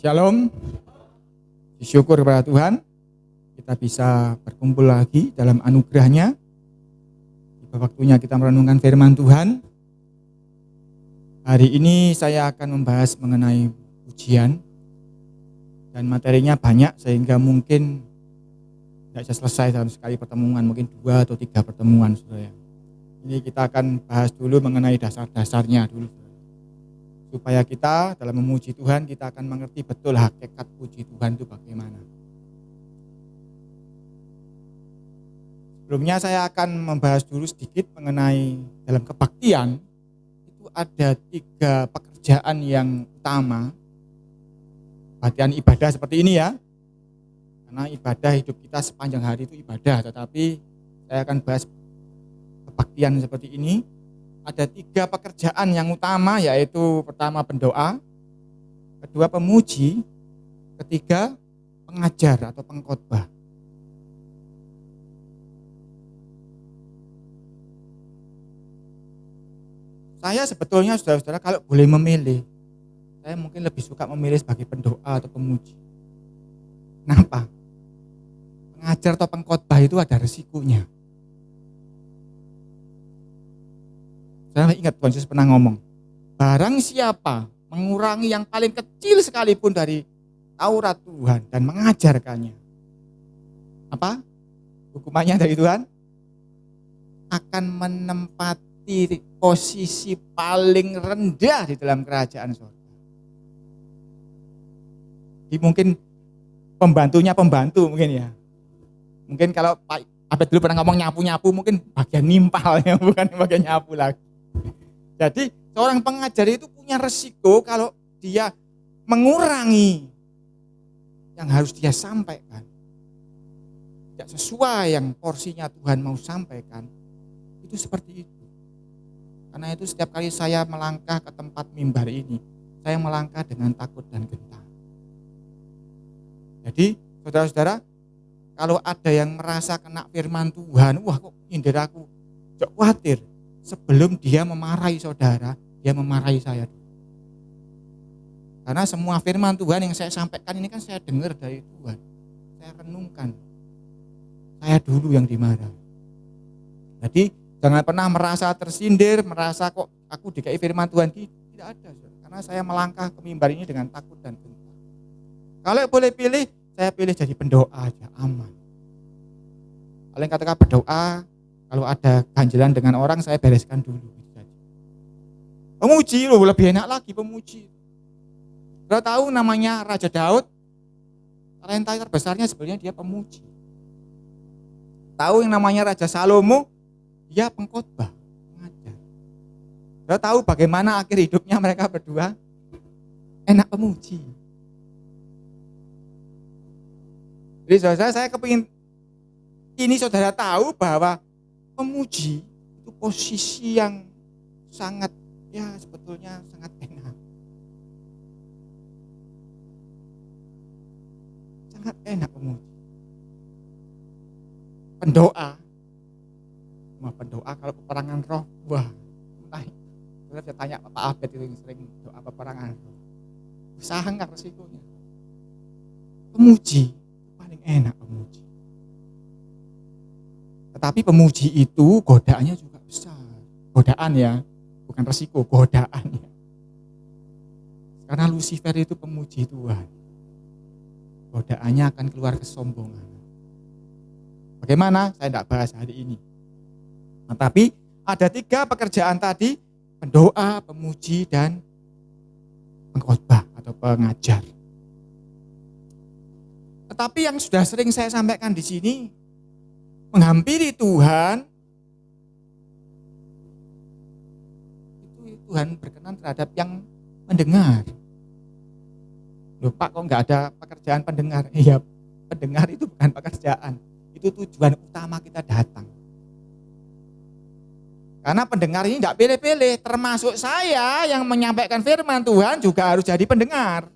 Shalom, syukur kepada Tuhan, kita bisa berkumpul lagi dalam anugerah-Nya. Tiba waktunya kita merenungkan firman Tuhan. Hari ini saya akan membahas mengenai pujian, dan materinya banyak sehingga mungkin tidak bisa selesai dalam sekali pertemuan, mungkin 2 atau 3 pertemuan, saudara. Ini kita akan bahas dulu mengenai dasar-dasarnya dulu. Supaya kita dalam memuji Tuhan, kita akan mengerti betul hakikat puji Tuhan itu bagaimana. Sebelumnya saya akan membahas dulu sedikit mengenai dalam kebaktian, itu ada 3 pekerjaan yang utama. Kebaktian ibadah seperti ini ya, karena ibadah hidup kita sepanjang hari itu ibadah, tetapi saya akan bahas kebaktian seperti ini. Ada 3 pekerjaan yang utama, yaitu pertama pendoa, kedua pemuji, ketiga pengajar atau pengkhotbah. Saya sebetulnya saudara-saudara kalau boleh memilih, saya mungkin lebih suka memilih sebagai pendoa atau pemuji. Kenapa? Pengajar atau pengkhotbah itu ada resikonya. Saya ingat Tuhan Yesus pernah ngomong, barang siapa mengurangi yang paling kecil sekalipun dari Taurat Tuhan dan mengajarkannya, apa hukumannya dari Tuhan? Akan menempati posisi paling rendah di dalam kerajaan surga. Jadi mungkin pembantunya pembantu mungkin ya. Mungkin kalau Pak Abed dulu pernah ngomong nyapu-nyapu, mungkin bagian nimpal ya, bukan bagian nyapu lagi. Jadi seorang pengajar itu punya resiko kalau dia mengurangi yang harus dia sampaikan, tidak sesuai yang porsinya Tuhan mau sampaikan, itu seperti itu. Karena itu setiap kali saya melangkah ke tempat mimbar ini, saya melangkah dengan takut dan gentar. Jadi saudara-saudara, kalau ada yang merasa kena firman Tuhan, wah kok nyindir aku, jangan khawatir. Sebelum dia memarahi saudara, dia memarahi saya. Karena semua firman Tuhan yang saya sampaikan ini kan saya dengar dari Tuhan. Saya renungkan. Saya dulu yang dimarahi. Jadi jangan pernah merasa tersindir, merasa kok aku dikai firman Tuhan. Tidak ada. Karena saya melangkah ke mimbar ini dengan takut dan gentar. Kalau boleh pilih, saya pilih jadi pendoa aja, aman. Kalau yang katakan berdoa, kalau ada ganjelan dengan orang, saya bereskan dulu. Pemuji loh, lebih enak lagi pemuji. Kita tahu namanya Raja Daud, talenta terbesarnya sebenarnya dia pemuji. Tahu yang namanya Raja Salomo, dia pengkhotbah, pengajar. Kita tahu bagaimana akhir hidupnya mereka berdua, enak pemuji. Jadi saudara, saya kepingin ini saudara tahu bahwa pemuji itu posisi yang sangat, ya sebetulnya sangat enak. Sangat enak pemuji. Pendoa, kalau peperangan roh, wah, saya tanya Pak Abed itu yang sering doa peperangan roh. Sangat resikonya. Pemuji, paling enak pemuji. Tetapi pemuji itu godaannya juga besar. Godaan ya, bukan resiko, godaan ya. Karena Lucifer itu pemuji Tuhan. Godaannya akan keluar kesombongan. Bagaimana? Saya tidak bahas hari ini. Nah, tapi ada 3 pekerjaan tadi, pendoa, pemuji, dan pengkhotbah atau pengajar. Tetapi yang sudah sering saya sampaikan di sini, menghampiri Tuhan, itu Tuhan berkenan terhadap yang mendengar. Loh Pak, kok enggak ada pekerjaan pendengar? Iya, pendengar itu bukan pekerjaan. Itu tujuan utama kita datang. Karena pendengar ini enggak pilih-pilih, termasuk saya yang menyampaikan firman Tuhan juga harus jadi pendengar.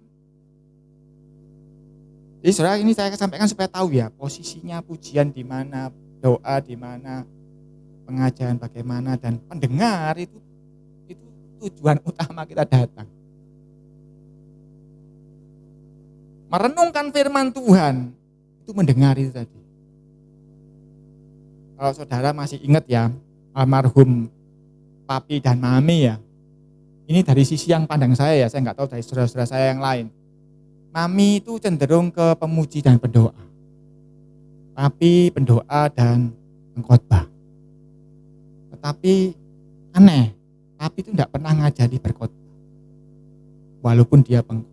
Jadi saudara, ini saya sampaikan supaya tahu ya, posisinya pujian di mana, doa di mana, pengajaran bagaimana, dan pendengar itu tujuan utama kita datang. merenungkan firman Tuhan, itu mendengar itu tadi. Kalau saudara masih ingat ya, almarhum papi dan mami ya. Ini dari sisi yang pandang saya ya, saya nggak tahu dari saudara-saudara saya yang lain. Mami itu cenderung ke pemuji dan pendoa. Papi pendoa dan pengkhotbah. Tetapi aneh, papi itu nggak pernah ngajari berkhotbah. Walaupun dia pengkhotbah.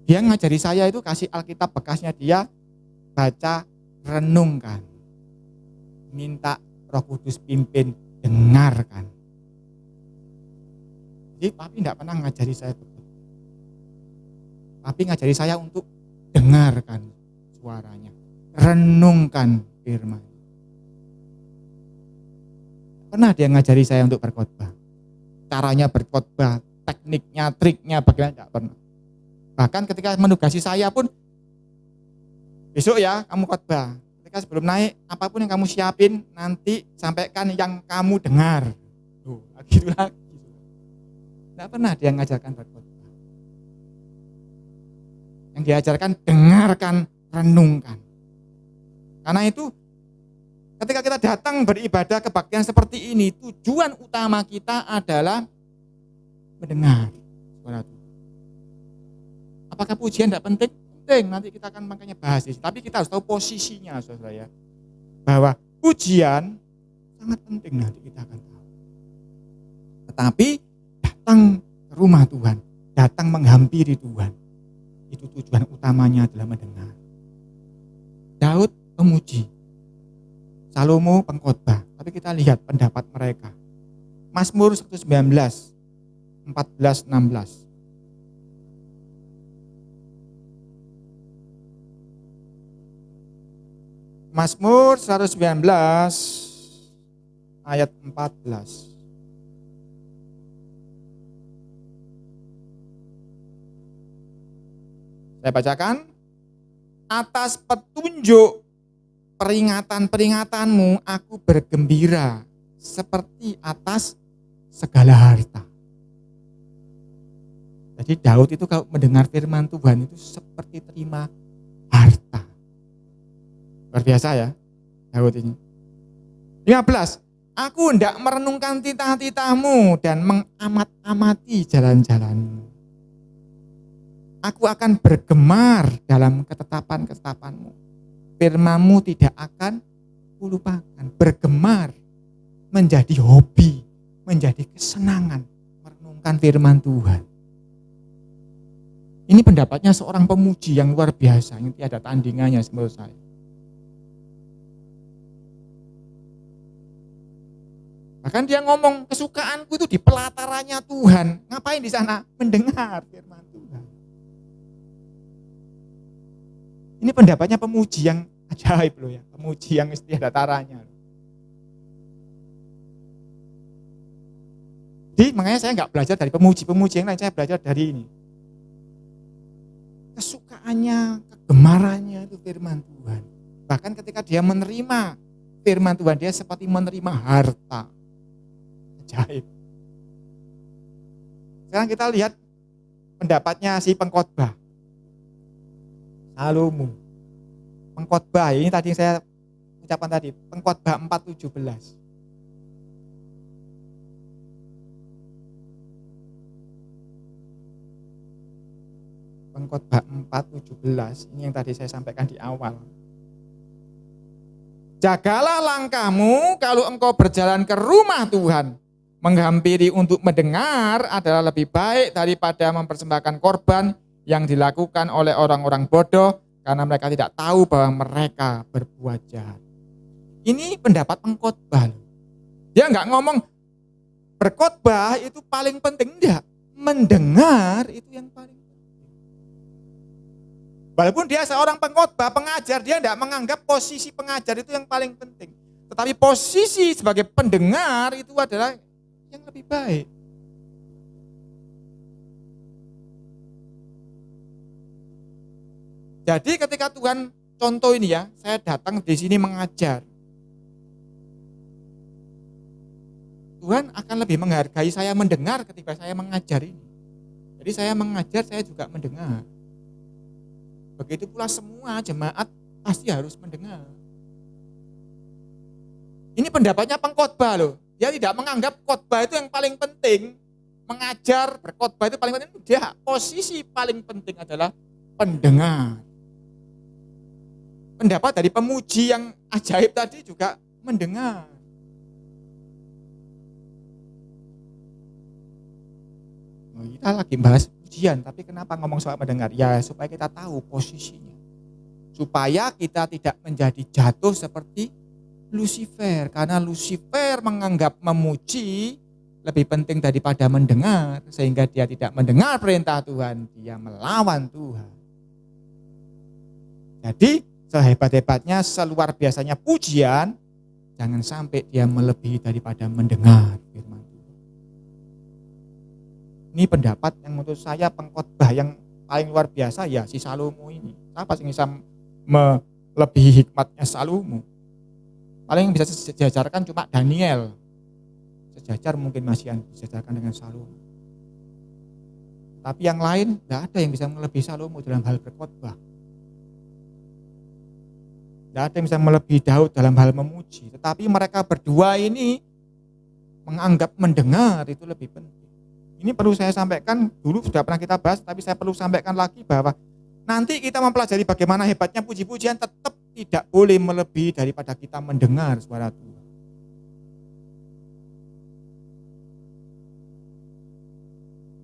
Dia ngajari saya itu kasih Alkitab bekasnya dia, baca, renungkan. Minta Roh Kudus pimpin, dengarkan. Jadi papi tidak pernah ngajari saya begitu. Papi ngajari saya untuk dengarkan suaranya, renungkan firman. Pernah dia ngajari saya untuk berkhotbah. Caranya berkhotbah, tekniknya, triknya bagaimana, tidak pernah. Bahkan ketika menugasi saya pun, besok ya kamu khotbah. Ketika sebelum naik, apapun yang kamu siapin, nanti sampaikan yang kamu dengar. Tuh, gitu lagi. Tidak pernah dia mengajarkan berkhotbah. Yang diajarkan, dengarkan, renungkan. Karena itu, ketika kita datang beribadah kebaktian seperti ini, tujuan utama kita adalah mendengar suara Tuhan. Apakah pujian tidak penting? Penting, nanti kita akan makanya bahas. Tapi kita harus tahu posisinya, saudara ya. Bahwa pujian sangat penting, nanti kita akan tahu. Tetapi datang ke rumah Tuhan, datang menghampiri Tuhan, itu tujuan utamanya adalah mendengar. Daud pemuji, Salomo pengkhotbah. Tapi kita lihat pendapat mereka. Mazmur 119, 14-16. Mazmur 119 ayat 14. Saya bacakan. Atas petunjuk peringatan-peringatanmu aku bergembira seperti atas segala harta. Jadi Daud itu kalau mendengar firman Tuhan itu seperti terima harta. Luar biasa ya Daud ini. 15. Aku hendak merenungkan titah-titahmu dan mengamat-amati jalan-jalanmu. Aku akan bergemar dalam ketetapan-ketetapanmu. Firman-Mu tidak akan kulupakan. Bergemar menjadi hobi, menjadi kesenangan merenungkan firman Tuhan. Ini pendapatnya seorang pemuji yang luar biasa, yang tiada tandingannya menurut saya. Bahkan dia ngomong, kesukaanku itu di pelatarannya Tuhan. Ngapain di sana? Mendengar firman Tuhan. Ini pendapatnya pemuji yang ajaib loh ya. Pemuji yang tiada taranya. Jadi makanya saya nggak belajar dari pemuji-pemuji yang lain, saya belajar dari ini. Kesukaannya, kegemarannya itu firman Tuhan. Bahkan ketika dia menerima firman Tuhan, dia seperti menerima harta. Ajaib. Sekarang kita lihat pendapatnya si pengkhotbah. Salomo. Pengkhotbah, ini tadi yang saya ucapkan tadi, pengkhotbah 4:17. Pengkhotbah 4:17, ini yang tadi saya sampaikan di awal. Jagalah langkahmu kalau engkau berjalan ke rumah Tuhan. Menghampiri untuk mendengar adalah lebih baik daripada mempersembahkan korban yang dilakukan oleh orang-orang bodoh karena mereka tidak tahu bahwa mereka berbuat jahat. Ini pendapat pengkhotbah. Dia enggak ngomong berkhotbah itu paling penting, enggak. Mendengar itu yang paling penting. Walaupun dia seorang pengkhotbah, pengajar, dia enggak menganggap posisi pengajar itu yang paling penting. Tetapi posisi sebagai pendengar itu adalah yang lebih baik. Jadi ketika Tuhan contoh ini ya, saya datang di sini mengajar. Tuhan akan lebih menghargai saya mendengar ketika saya mengajar ini. Jadi saya mengajar, saya juga mendengar. Begitu pula semua jemaat pasti harus mendengar. Ini pendapatnya pengkhotbah loh. Dia tidak menganggap khotbah itu yang paling penting. Mengajar, berkhotbah itu paling penting. Dia posisi paling penting adalah pendengar. Pendapat dari pemuji yang ajaib tadi juga mendengar. Kita lagi bahas pujian, tapi kenapa ngomong soal mendengar? Ya supaya kita tahu posisinya. Supaya kita tidak menjadi jatuh seperti Lucifer. Karena Lucifer menganggap memuji lebih penting daripada mendengar. Sehingga dia tidak mendengar perintah Tuhan. Dia melawan Tuhan. Jadi sehebat-hebatnya, seluar biasanya pujian, jangan sampai dia melebihi daripada mendengar firman Tuhan. Ini pendapat yang menurut saya pengkhotbah yang paling luar biasa ya si Salomo ini. Siapa yang bisa melebihi hikmatnya Salomo? Paling yang bisa sejajarkan cuma Daniel. Sejajar mungkin masih yang disejajarkan dengan Salomo. Tapi yang lain tidak ada yang bisa melebihi Salomo dalam hal berkhotbah. Tidak ada yang bisa melebihi Daud dalam hal memuji. Tetapi mereka berdua ini menganggap mendengar itu lebih penting. Ini perlu saya sampaikan, dulu sudah pernah kita bahas, tapi saya perlu sampaikan lagi bahwa nanti kita mempelajari bagaimana hebatnya puji-pujian tetap tidak boleh melebihi daripada kita mendengar suara Tuhan.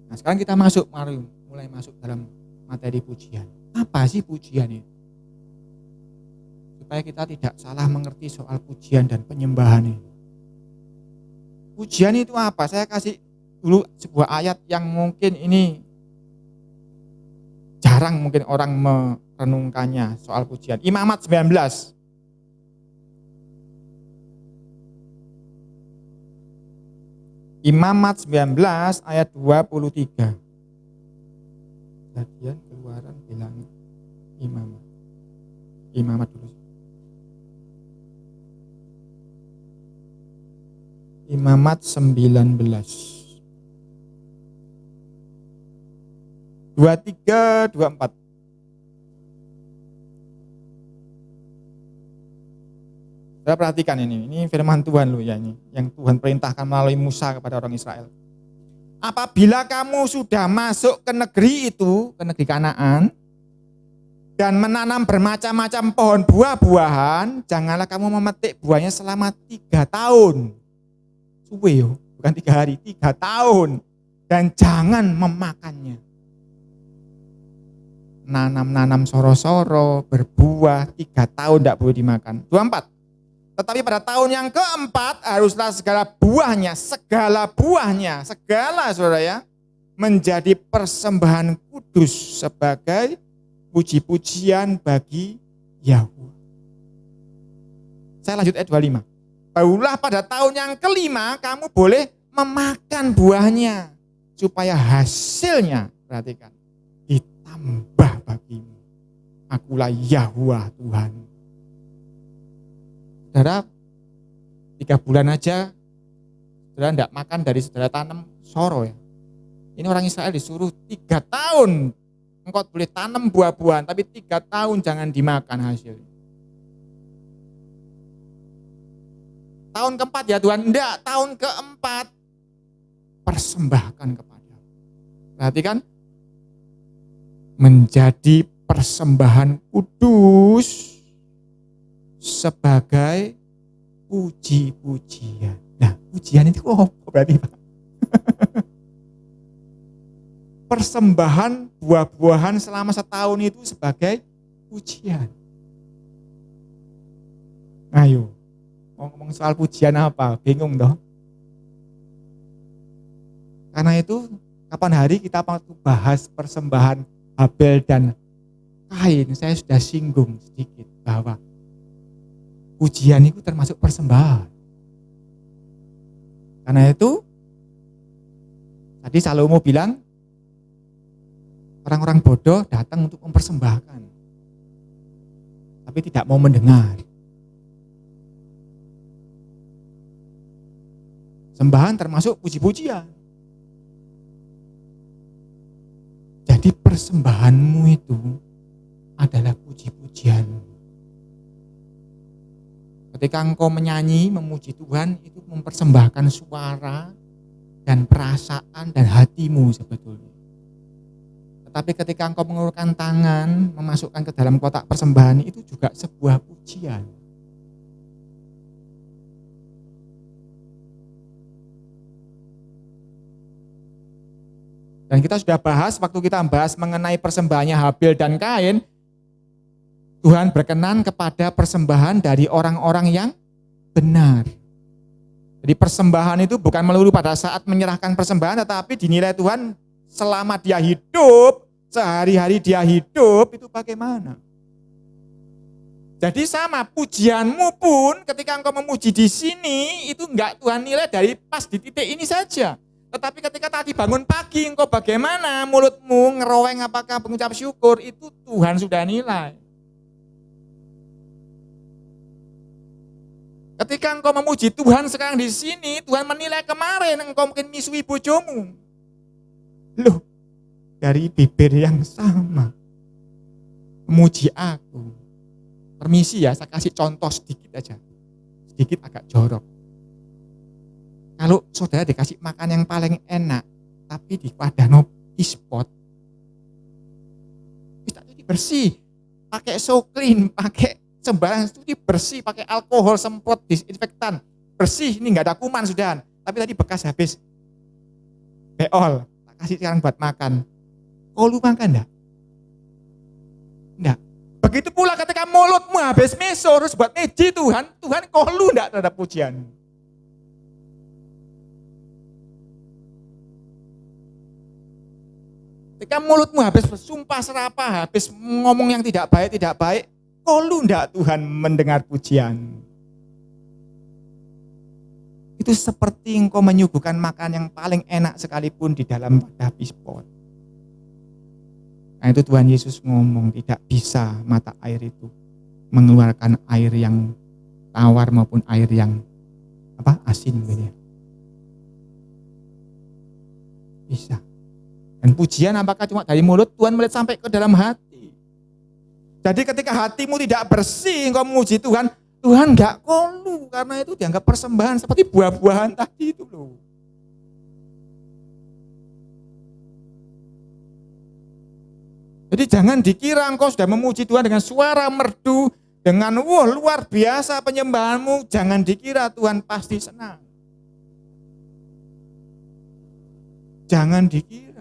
Nah sekarang kita mulai masuk dalam materi pujian. Apa sih pujian itu? Supaya kita tidak salah mengerti soal pujian dan penyembahan ini. Pujian itu apa? Saya kasih dulu sebuah ayat yang mungkin ini jarang mungkin orang merenungkannya soal pujian. Imamat 19. Imamat 19 ayat 23. Kejadian, Keluaran, Bilangan, Imamat. Imamat dulu. Imamat 19. 23, 24. Saya perhatikan ini firman Tuhan loh ya ini, yang Tuhan perintahkan melalui Musa kepada orang Israel. Apabila kamu sudah masuk ke negeri itu, ke negeri Kanaan, dan menanam bermacam-macam pohon buah-buahan, janganlah kamu memetik buahnya selama 3 tahun. Suwe yo, bukan 3 hari, 3 tahun. Dan jangan memakannya. Nanam soro-soro, berbuah, 3 tahun tidak boleh dimakan. 24. Tetapi pada tahun yang keempat haruslah segala buahnya, saudara ya, menjadi persembahan kudus sebagai puji-pujian bagi Yahweh. Saya lanjut ayat 25. Barulah pada tahun yang kelima kamu boleh memakan buahnya supaya hasilnya, perhatikan, ditambah bagimu. Akulah Yahweh Tuhan. Saudara, 3 bulan aja saudara tidak makan dari saudara tanam soro ya. Ini orang Israel disuruh 3 tahun engkau boleh tanam buah-buahan, tapi 3 tahun jangan dimakan hasilnya. Tahun keempat ya Tuhan, enggak, tahun keempat persembahkan kepada. Perhatikan, menjadi persembahan kudus sebagai puji-pujian. Nah, pujian itu apa berarti Pak? Persembahan buah-buahan selama setahun itu sebagai pujian. Ayo, ngomong soal pujian apa? Bingung toh? Karena itu kapan hari kita waktu bahas persembahan Habel dan Kain, saya sudah singgung sedikit bahwa pujian itu termasuk persembahan. Karena itu tadi Salomo bilang orang-orang bodoh datang untuk mempersembahkan, tapi tidak mau mendengar. Sembahan termasuk puji-pujian. persembahanmu itu adalah puji-pujian. Ketika engkau menyanyi, memuji Tuhan, itu mempersembahkan suara dan perasaan dan hatimu sebetulnya. Tetapi ketika engkau mengulurkan tangan, memasukkan ke dalam kotak persembahan, itu juga sebuah pujian. Dan kita sudah bahas, waktu kita bahas mengenai persembahannya Habil dan Kain, Tuhan berkenan kepada persembahan dari orang-orang yang benar. Jadi persembahan itu bukan melulu pada saat menyerahkan persembahan, tetapi dinilai Tuhan selama dia hidup, sehari-hari dia hidup, itu bagaimana. Jadi sama, pujianmu pun ketika engkau memuji di sini, itu enggak Tuhan nilai dari pas di titik ini saja. Tetapi ketika tadi bangun pagi, engkau bagaimana, mulutmu ngeroweng apakah mengucap syukur, itu Tuhan sudah nilai. Ketika engkau memuji Tuhan sekarang di sini, Tuhan menilai kemarin engkau mungkin misui bojomu. Loh, dari bibir yang sama, memuji aku. Permisi ya, saya kasih contoh sedikit aja. Sedikit agak jorok. Kalau saudara dikasih makan yang paling enak, tapi di wadah ispot, kita cuci bersih, pakai so-clean, pakai sembarang cuci bersih, pakai alkohol, semprot, disinfektan, bersih, ini nggak ada kuman sudah. Tapi tadi bekas habis beol, tak kasih sekarang buat makan. Kau lu makan enggak? Enggak. Begitu pula ketika mulutmu habis meso, terus buat meji Tuhan, Tuhan kau lu enggak terhadap pujian. Ketika mulutmu habis bersumpah serapah, habis ngomong yang tidak baik, kau lu enggak Tuhan mendengar pujian. Itu seperti engkau menyuguhkan makan yang paling enak sekalipun di dalam wadah pispot. Nah itu Tuhan Yesus ngomong, tidak bisa mata air itu mengeluarkan air yang tawar maupun air yang asin gitu ya. Bisa. Dan pujian apakah cuma dari mulut, Tuhan melihat sampai ke dalam hati. Jadi ketika hatimu tidak bersih, engkau memuji Tuhan, Tuhan gak kolu, karena itu dianggap persembahan seperti buah-buahan tadi itu loh. Jadi jangan dikira engkau sudah memuji Tuhan dengan suara merdu, dengan luar biasa penyembahanmu, jangan dikira Tuhan pasti senang. Jangan dikira.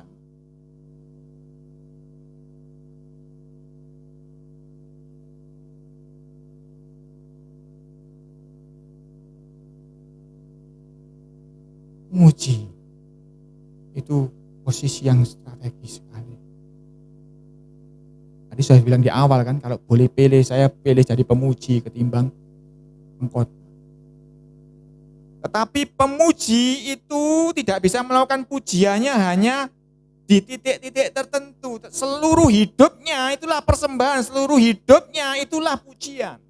Muji itu posisi yang strategis sekali. Tadi saya bilang di awal kan, kalau boleh pilih, saya pilih jadi pemuji ketimbang pengkhotbah. Tetapi pemuji itu tidak bisa melakukan pujiannya hanya di titik-titik tertentu. Seluruh hidupnya itulah persembahan, seluruh hidupnya itulah pujian.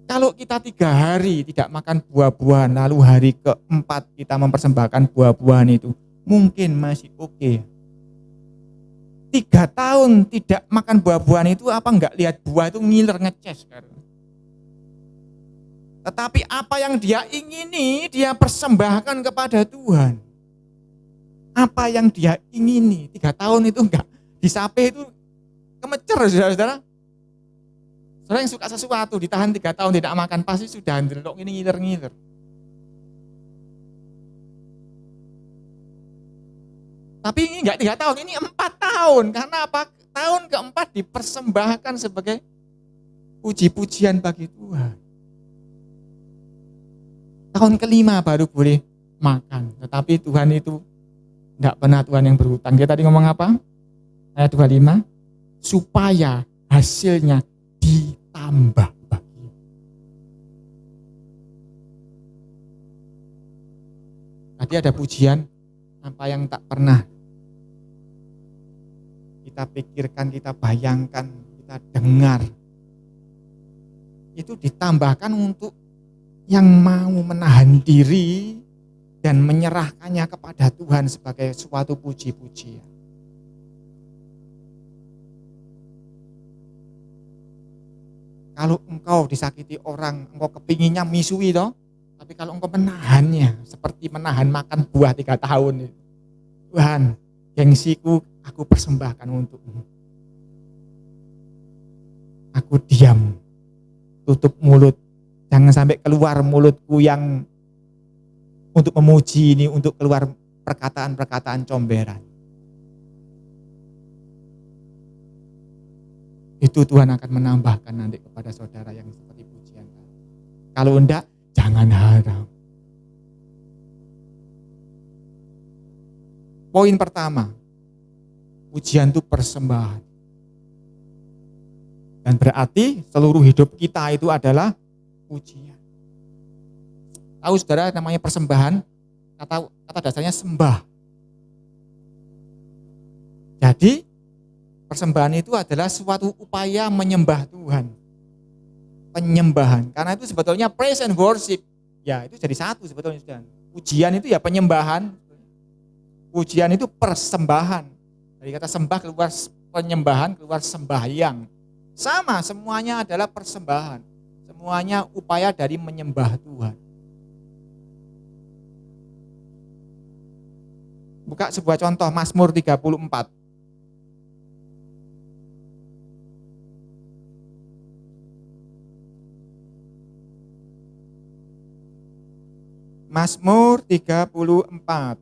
Kalau kita 3 hari tidak makan buah-buahan, lalu hari keempat kita mempersembahkan buah-buahan itu, mungkin masih oke. 3 tahun tidak makan buah-buahan itu apa enggak lihat buah itu ngiler ngeces kan? Tetapi apa yang dia ingini, dia persembahkan kepada Tuhan. Apa yang dia ingini, 3 tahun itu enggak disape itu kemecer saudara-saudara. Saudara yang suka sesuatu, ditahan 3 tahun tidak makan, pasti sudah ndelok ini ngiler-ngiler. Tapi ini enggak 3 tahun, ini 4 tahun. Karena apa? Tahun keempat dipersembahkan sebagai puji-pujian bagi Tuhan. Tahun kelima baru boleh makan. Tetapi Tuhan itu enggak pernah Tuhan yang berhutang. Dia tadi ngomong apa? Ayat 25, supaya hasilnya ditambah bagi. Tadi ada pujian, apa yang tak pernah kita pikirkan, kita bayangkan, kita dengar. Itu ditambahkan untuk yang mau menahan diri dan menyerahkannya kepada Tuhan sebagai suatu puji-pujian. Kalau engkau disakiti orang, engkau kepinginnya misui toh, tapi kalau engkau menahannya, seperti menahan makan buah 3 tahun. Tuhan, gengsiku aku persembahkan untukmu. Aku diam, tutup mulut, jangan sampai keluar mulutku yang untuk memuji ini, untuk keluar perkataan-perkataan comberan. Itu Tuhan akan menambahkan nanti kepada saudara yang seperti pujian. Kalau enggak, jangan harap. Poin pertama, pujian itu persembahan. Dan berarti seluruh hidup kita itu adalah pujian. Tahu saudara namanya persembahan, kata dasarnya sembah. Jadi persembahan itu adalah suatu upaya menyembah Tuhan. Penyembahan. Karena itu sebetulnya praise and worship. Ya itu jadi satu sebetulnya. Pujian itu ya penyembahan. Pujian itu persembahan. Dari kata sembah keluar penyembahan, keluar sembahyang. Sama, semuanya adalah persembahan. Semuanya upaya dari menyembah Tuhan. Buka sebuah contoh, Mazmur 34. Mazmur 34.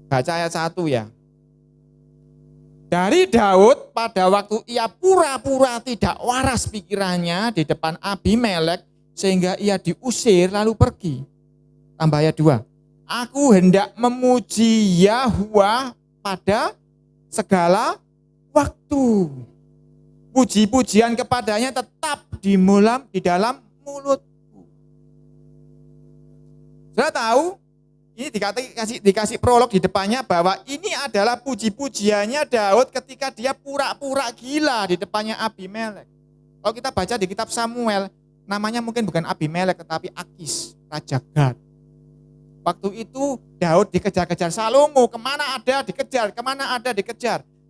Baca ayat 1 ya. Dari Daud pada waktu ia pura-pura tidak waras pikirannya di depan Abimelek sehingga ia diusir lalu pergi. Tambah ayat 2. Aku hendak memuji Yahwa pada segala waktu. Puji-pujian kepadanya tetap di dalam mulutku. Sudah tahu? Ini dikasih prolog di depannya bahwa ini adalah puji-pujiannya Daud ketika dia pura-pura gila di depannya Abimelek. Kalau kita baca di kitab Samuel, namanya mungkin bukan Abimelek tetapi Akis, Raja Gad. Waktu itu Daud dikejar-kejar, Salomo kemana ada dikejar.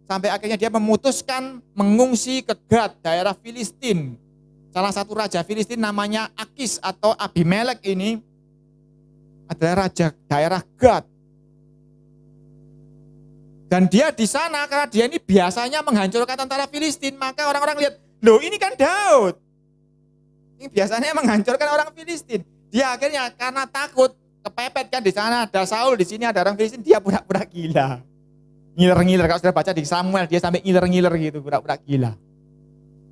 Sampai akhirnya dia memutuskan mengungsi ke Gad, daerah Filistin. Salah satu raja Filistin namanya Akis atau Abimelek ini adalah raja daerah Gad. Dan dia di sana karena dia ini biasanya menghancurkan tentara Filistin, maka orang-orang lihat, loh ini kan Daud. Ini biasanya menghancurkan orang Filistin. Dia akhirnya karena takut, kepepet kan di sana ada Saul, di sini ada orang Filistin, dia pura-pura gila. Ngiler-ngiler, kalau sudah baca di Samuel, dia sampai ngiler-ngiler gitu, pura-pura gila.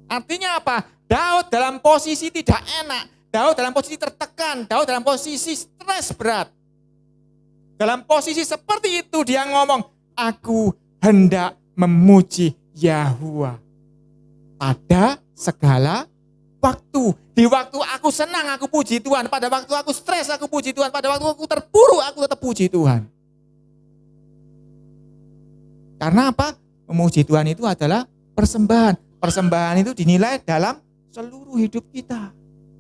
Artinya apa? Daud dalam posisi tidak enak. Daud dalam posisi tertekan, Daud dalam posisi stres berat. Dalam posisi seperti itu dia ngomong, aku hendak memuji Yahwa pada segala waktu. Di waktu aku senang aku puji Tuhan, pada waktu aku stres aku puji Tuhan, pada waktu aku terpuruk aku tetap puji Tuhan. Karena apa? Memuji Tuhan itu adalah persembahan. Persembahan itu dinilai dalam seluruh hidup kita.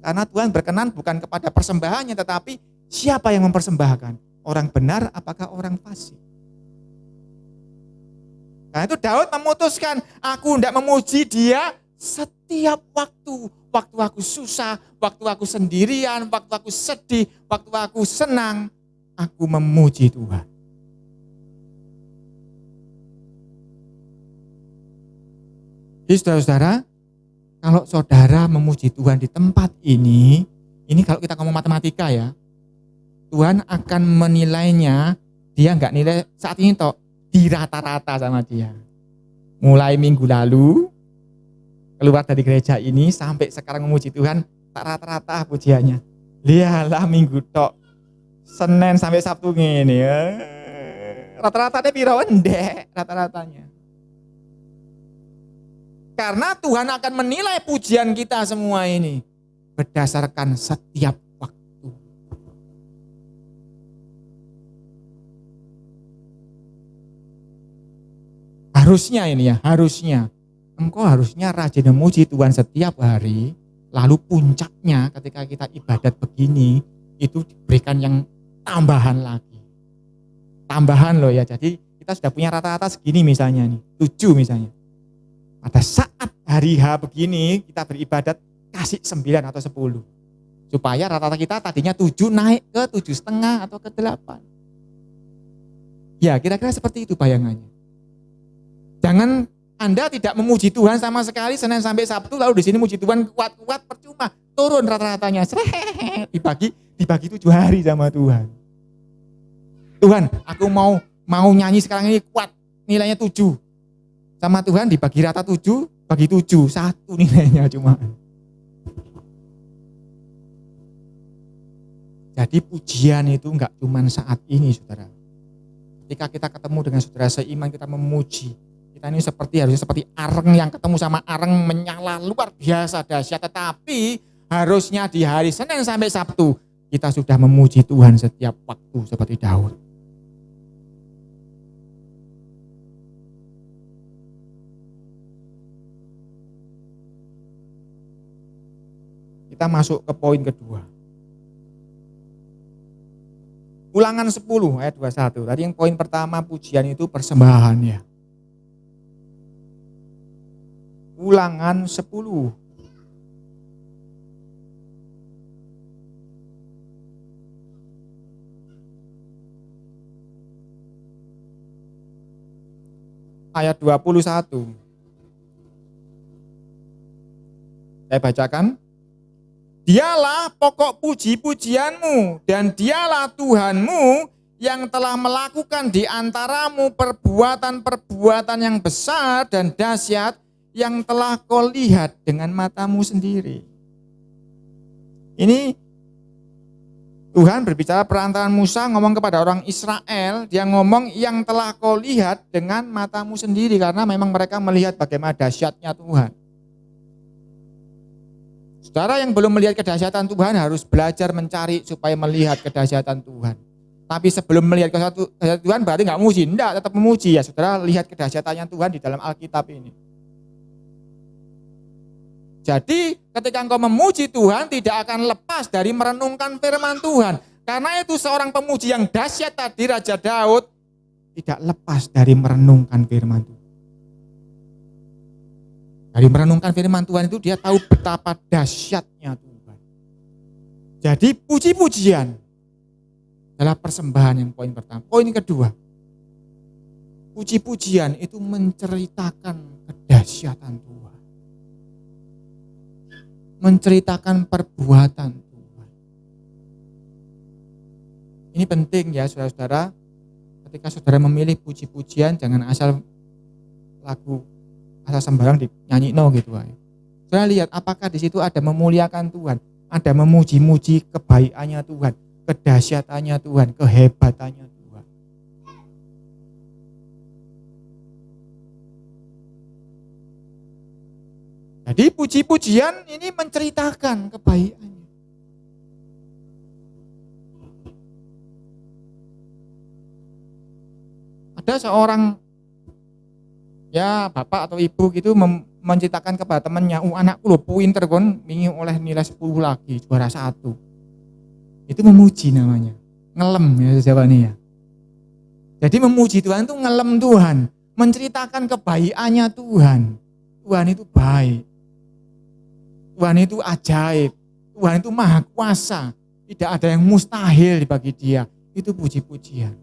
Karena Tuhan berkenan bukan kepada persembahannya, tetapi siapa yang mempersembahkan? Orang benar apakah orang fasik? Nah itu Daud memutuskan, aku hendak memuji dia setiap waktu. Waktu aku susah, waktu aku sendirian, waktu aku sedih, waktu aku senang, aku memuji Tuhan. Jadi saudara-saudara, kalau saudara memuji Tuhan di tempat ini kalau kita ngomong matematika ya, Tuhan akan menilainya, dia enggak nilai saat ini toh, di rata-rata sama dia. Mulai minggu lalu, keluar dari gereja ini, sampai sekarang memuji Tuhan, tak rata-rata pujiannya. Lihatlah minggu toh, Senin sampai Sabtu gini, rata-ratanya piro endek, rata-ratanya. Karena Tuhan akan menilai pujian kita semua ini berdasarkan setiap waktu. Harusnya ini ya, harusnya engkau harusnya rajin memuji Tuhan setiap hari, lalu puncaknya ketika kita ibadat begini, itu diberikan yang tambahan lagi. Tambahan loh ya, jadi kita sudah punya rata-rata segini misalnya nih, 7 misalnya. Pada saat hari H begini, kita beribadat, kasih 9 atau 10. Supaya rata-rata kita tadinya 7 naik ke 7,5 atau ke 8. Ya kira-kira seperti itu bayangannya. Jangan Anda tidak memuji Tuhan sama sekali Senin sampai Sabtu, lalu di sini muji Tuhan kuat-kuat, percuma. Turun rata-ratanya, dibagi 7 hari sama Tuhan. Tuhan, aku mau nyanyi sekarang ini kuat, nilainya 7. Sama Tuhan dibagi rata 7, bagi 7, 1 nilainya cuma. Jadi pujian itu enggak cuma saat ini, saudara. Ketika kita ketemu dengan saudara seiman, kita memuji. Kita ini harusnya seperti areng yang ketemu sama areng menyala luar biasa dahsyat. Tetapi harusnya di hari Senin sampai Sabtu kita sudah memuji Tuhan setiap waktu seperti Daud. Kita masuk ke poin kedua. Ulangan 10 ayat 21. Tadi yang poin pertama pujian itu persembahan ya. Ulangan 10. Ayat 21. Saya bacakan. Dialah pokok puji-pujianmu dan dialah Tuhanmu yang telah melakukan di antaramu perbuatan-perbuatan yang besar dan dahsyat yang telah kau lihat dengan matamu sendiri. Ini Tuhan berbicara perantaraan Musa ngomong kepada orang Israel, dia ngomong yang telah kau lihat dengan matamu sendiri karena memang mereka melihat bagaimana dahsyatnya Tuhan. Saudara yang belum melihat kedahsyatan Tuhan harus belajar mencari supaya melihat kedahsyatan Tuhan. Tapi sebelum melihat kedahsyatan Tuhan berarti nggak muji, enggak, tetap memuji ya. Saudara lihat kedahsyatannya Tuhan di dalam Alkitab ini. Jadi ketika engkau memuji Tuhan tidak akan lepas dari merenungkan firman Tuhan. Karena itu seorang pemuji yang dahsyat tadi Raja Daud tidak lepas dari merenungkan firman Tuhan. Dari merenungkan firman Tuhan itu dia tahu betapa dahsyatnya Tuhan. Jadi puji-pujian adalah persembahan yang poin pertama. Poin kedua, puji-pujian itu menceritakan kedahsyatan Tuhan. Menceritakan perbuatan Tuhan. Ini penting ya saudara-saudara. Ketika saudara memilih puji-pujian jangan asal lagu asal sembarang dinyanyi gitu. Saudara lihat apakah di situ ada memuliakan Tuhan, ada memuji-muji kebaikannya Tuhan, kedahsyatannya Tuhan, kehebatannya Tuhan. Jadi puji-pujian ini menceritakan kebaikannya. Ada seorang ya bapak atau ibu gitu menceritakan kepada temannya, anakku loh pinter kon, ingin oleh nilai 10 lagi, juara 1. Itu memuji namanya, ngelem ya jawabannya ya. Jadi memuji Tuhan itu ngelem Tuhan, menceritakan kebaikannya Tuhan. Tuhan itu baik. Tuhan itu ajaib. Tuhan itu maha kuasa. Tidak ada yang mustahil bagi dia. Itu puji-pujian.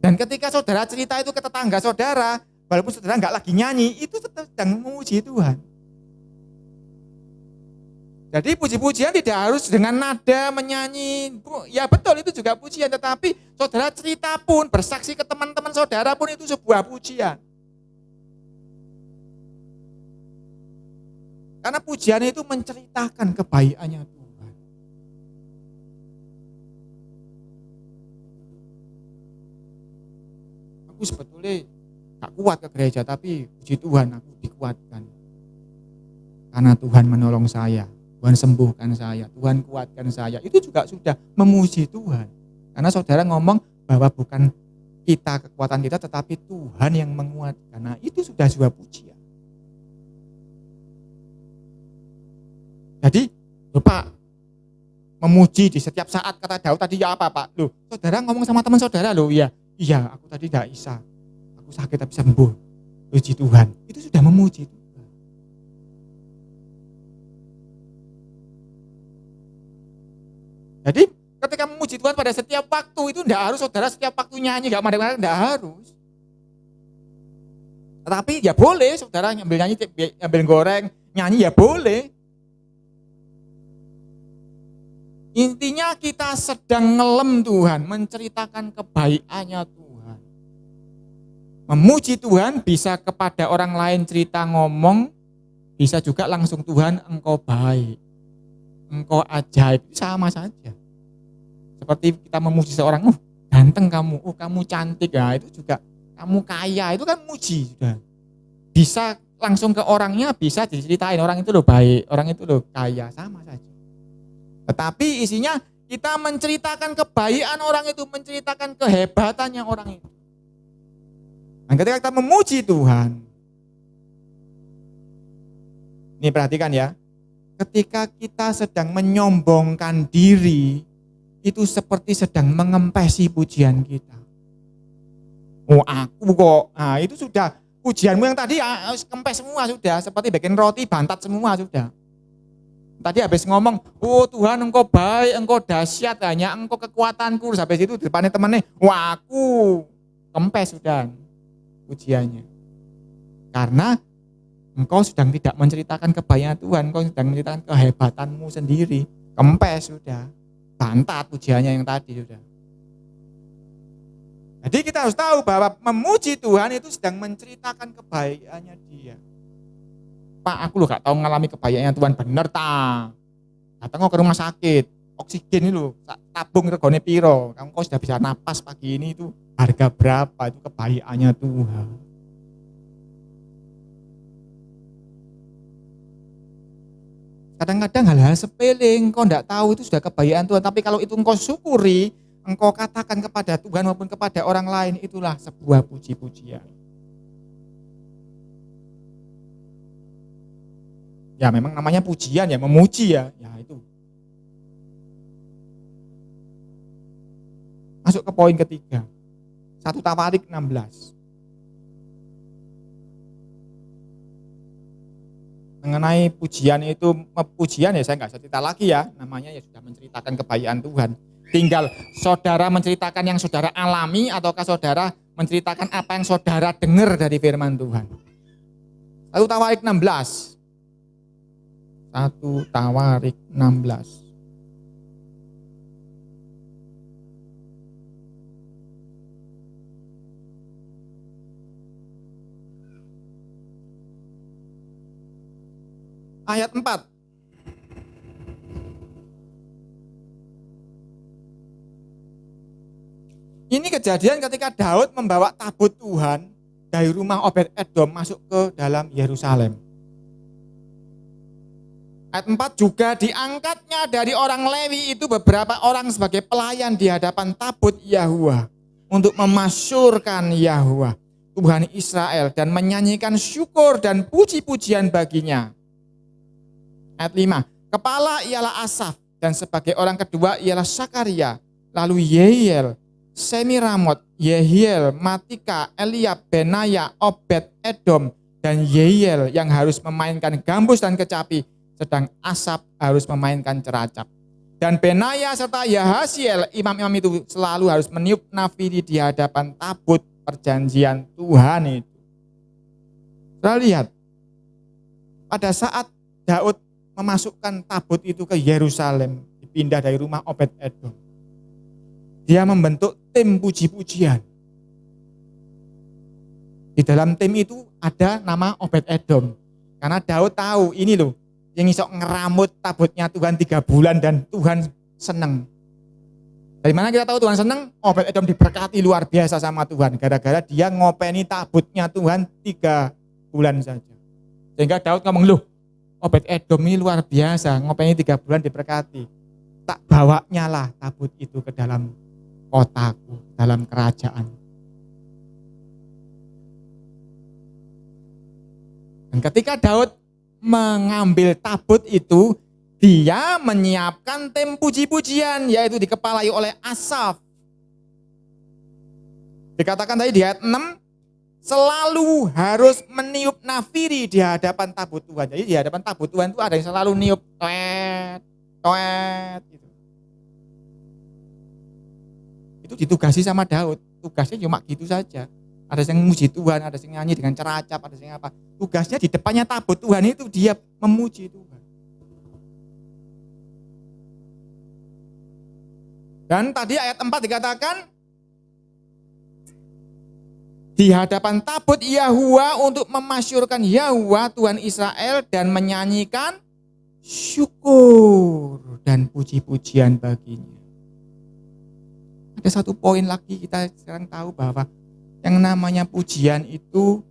Dan ketika saudara cerita itu ke tetangga saudara, walaupun saudara enggak lagi nyanyi, itu tetap sedang memuji Tuhan. Jadi puji-pujian tidak harus dengan nada menyanyi. Ya betul itu juga pujian, tetapi saudara cerita pun, bersaksi ke teman-teman saudara pun itu sebuah pujian. Karena pujian itu menceritakan kebaikannya Tuhan. Aku sebetulnya gak kuat ke gereja, tapi puji Tuhan aku dikuatkan. Karena Tuhan menolong saya, Tuhan sembuhkan saya, Tuhan kuatkan saya. Itu juga sudah memuji Tuhan. Karena saudara ngomong bahwa bukan kita kekuatan kita, tetapi Tuhan yang menguatkan. Nah itu sudah sebuah pujian. Jadi, Pak, memuji di setiap saat, kata Daud tadi ya apa Pak? Loh, saudara ngomong sama teman saudara loh, iya aku tadi tidak bisa, aku sakit tapi sembuh, puji Tuhan. Itu sudah memuji Tuhan. Jadi ketika memuji Tuhan pada setiap waktu itu tidak harus saudara setiap waktu nyanyi, gak marah-marah, tidak harus. Tetapi ya boleh saudara ngambil nyanyi, ngambil goreng, nyanyi ya boleh. Intinya kita sedang ngelem Tuhan, menceritakan kebaikannya Tuhan. Memuji Tuhan bisa kepada orang lain cerita ngomong, bisa juga langsung Tuhan engkau baik, engkau ajaib, sama saja. Seperti kita memuji seorang, ganteng kamu, kamu cantik, ya itu juga kamu kaya, itu kan muji sudah. Bisa langsung ke orangnya, bisa diceritain orang itu loh baik, orang itu loh kaya, sama saja. Tetapi isinya kita menceritakan kebaikan orang itu, menceritakan kehebatannya orang itu. Dan ketika kita memuji Tuhan, ini perhatikan ya, ketika kita sedang menyombongkan diri, itu seperti sedang mengempesi pujian kita. Aku kok, nah itu sudah pujianmu yang tadi kempes semua sudah, seperti bikin roti bantat semua sudah. Tadi habis ngomong, Tuhan engkau baik, engkau dahsyat, hanya engkau kekuatanku. Sampai situ di depannya temannya, aku kempes sudah pujiannya. Karena engkau sedang tidak menceritakan kebaikan Tuhan, engkau sedang menceritakan kehebatanmu sendiri. Kempes sudah, bantat pujiannya yang tadi sudah. Jadi kita harus tahu bahwa memuji Tuhan itu sedang menceritakan kebaikannya Dia. Pak, aku loh gak tahu mengalami kebaikannya Tuhan, bener tak? Datang ke rumah sakit, oksigen itu tabung regone piro, kamu sudah bisa napas pagi ini, itu harga berapa, itu kebaikannya Tuhan. Kadang-kadang hal-hal sepele engkau enggak tahu itu sudah kebaikan Tuhan, tapi kalau itu engkau syukuri, engkau katakan kepada Tuhan maupun kepada orang lain, itulah sebuah puji-pujian. Ya memang namanya pujian ya, memuji ya itu. Masuk ke poin ketiga. 1 Tawarik 16. Mengenai pujian itu, pujian ya saya enggak cerita lagi ya, namanya ya sudah menceritakan kebaikan Tuhan. Tinggal saudara menceritakan yang saudara alami ataukah saudara menceritakan apa yang saudara dengar dari firman Tuhan. 1 Tawarik 16. 1 Tawarik 16. Ayat 4. Ini kejadian ketika Daud membawa tabut Tuhan dari rumah Obed-Edom masuk ke dalam Yerusalem. Ayat 4, juga diangkatnya dari orang Lewi itu beberapa orang sebagai pelayan di hadapan tabut Yahuwah untuk memasyurkan Yahuwah Tuhan Israel dan menyanyikan syukur dan puji-pujian baginya. Ayat 5, kepala ialah Asaf dan sebagai orang kedua ialah Sakaria, lalu Yehiel, Semiramot, Yehiel, Matika, Eliab, Benaya, Obed-Edom, dan Yehiel yang harus memainkan gambus dan kecapi, sedang Asaf harus memainkan ceracap. Dan Benaya serta Yahasiel, imam-imam itu selalu harus meniup nafiri di hadapan tabut perjanjian Tuhan itu. Kita lihat, pada saat Daud memasukkan tabut itu ke Yerusalem, dipindah dari rumah Obed-Edom, dia membentuk tim puji-pujian. Di dalam tim itu ada nama Obed-Edom, karena Daud tahu ini loh, yang iso ngeramut tabutnya Tuhan 3 bulan dan Tuhan senang. Dari mana kita tahu Tuhan senang? Obed-Edom diberkati luar biasa sama Tuhan, gara-gara dia ngopeni tabutnya Tuhan 3 bulan saja. Sehingga Daud ngomong, loh Obed-Edom ini luar biasa, ngopeni 3 bulan diberkati. Tak bawanya lah tabut itu ke dalam kotaku, dalam kerajaan. Dan ketika Daud mengambil tabut itu, Dia menyiapkan tim puji-pujian, yaitu dikepalai oleh Asaf. Dikatakan tadi di ayat 6, selalu harus meniup nafiri di hadapan tabut Tuhan. Jadi di hadapan tabut Tuhan itu ada yang selalu niup, toet, toet. Gitu. Itu ditugasi sama Daud. Tugasnya cuma gitu saja. Ada yang memuji Tuhan, ada yang nyanyi dengan ceracap, ada yang apa. Tugasnya di depannya tabut Tuhan itu dia memuji Tuhan. Dan tadi ayat 4 dikatakan, di hadapan tabut Yahuwa untuk memasyurkan Yahuwa Tuhan Israel dan menyanyikan syukur dan puji-pujian baginya. Ada satu poin lagi, kita sekarang tahu bahwa yang namanya pujian itu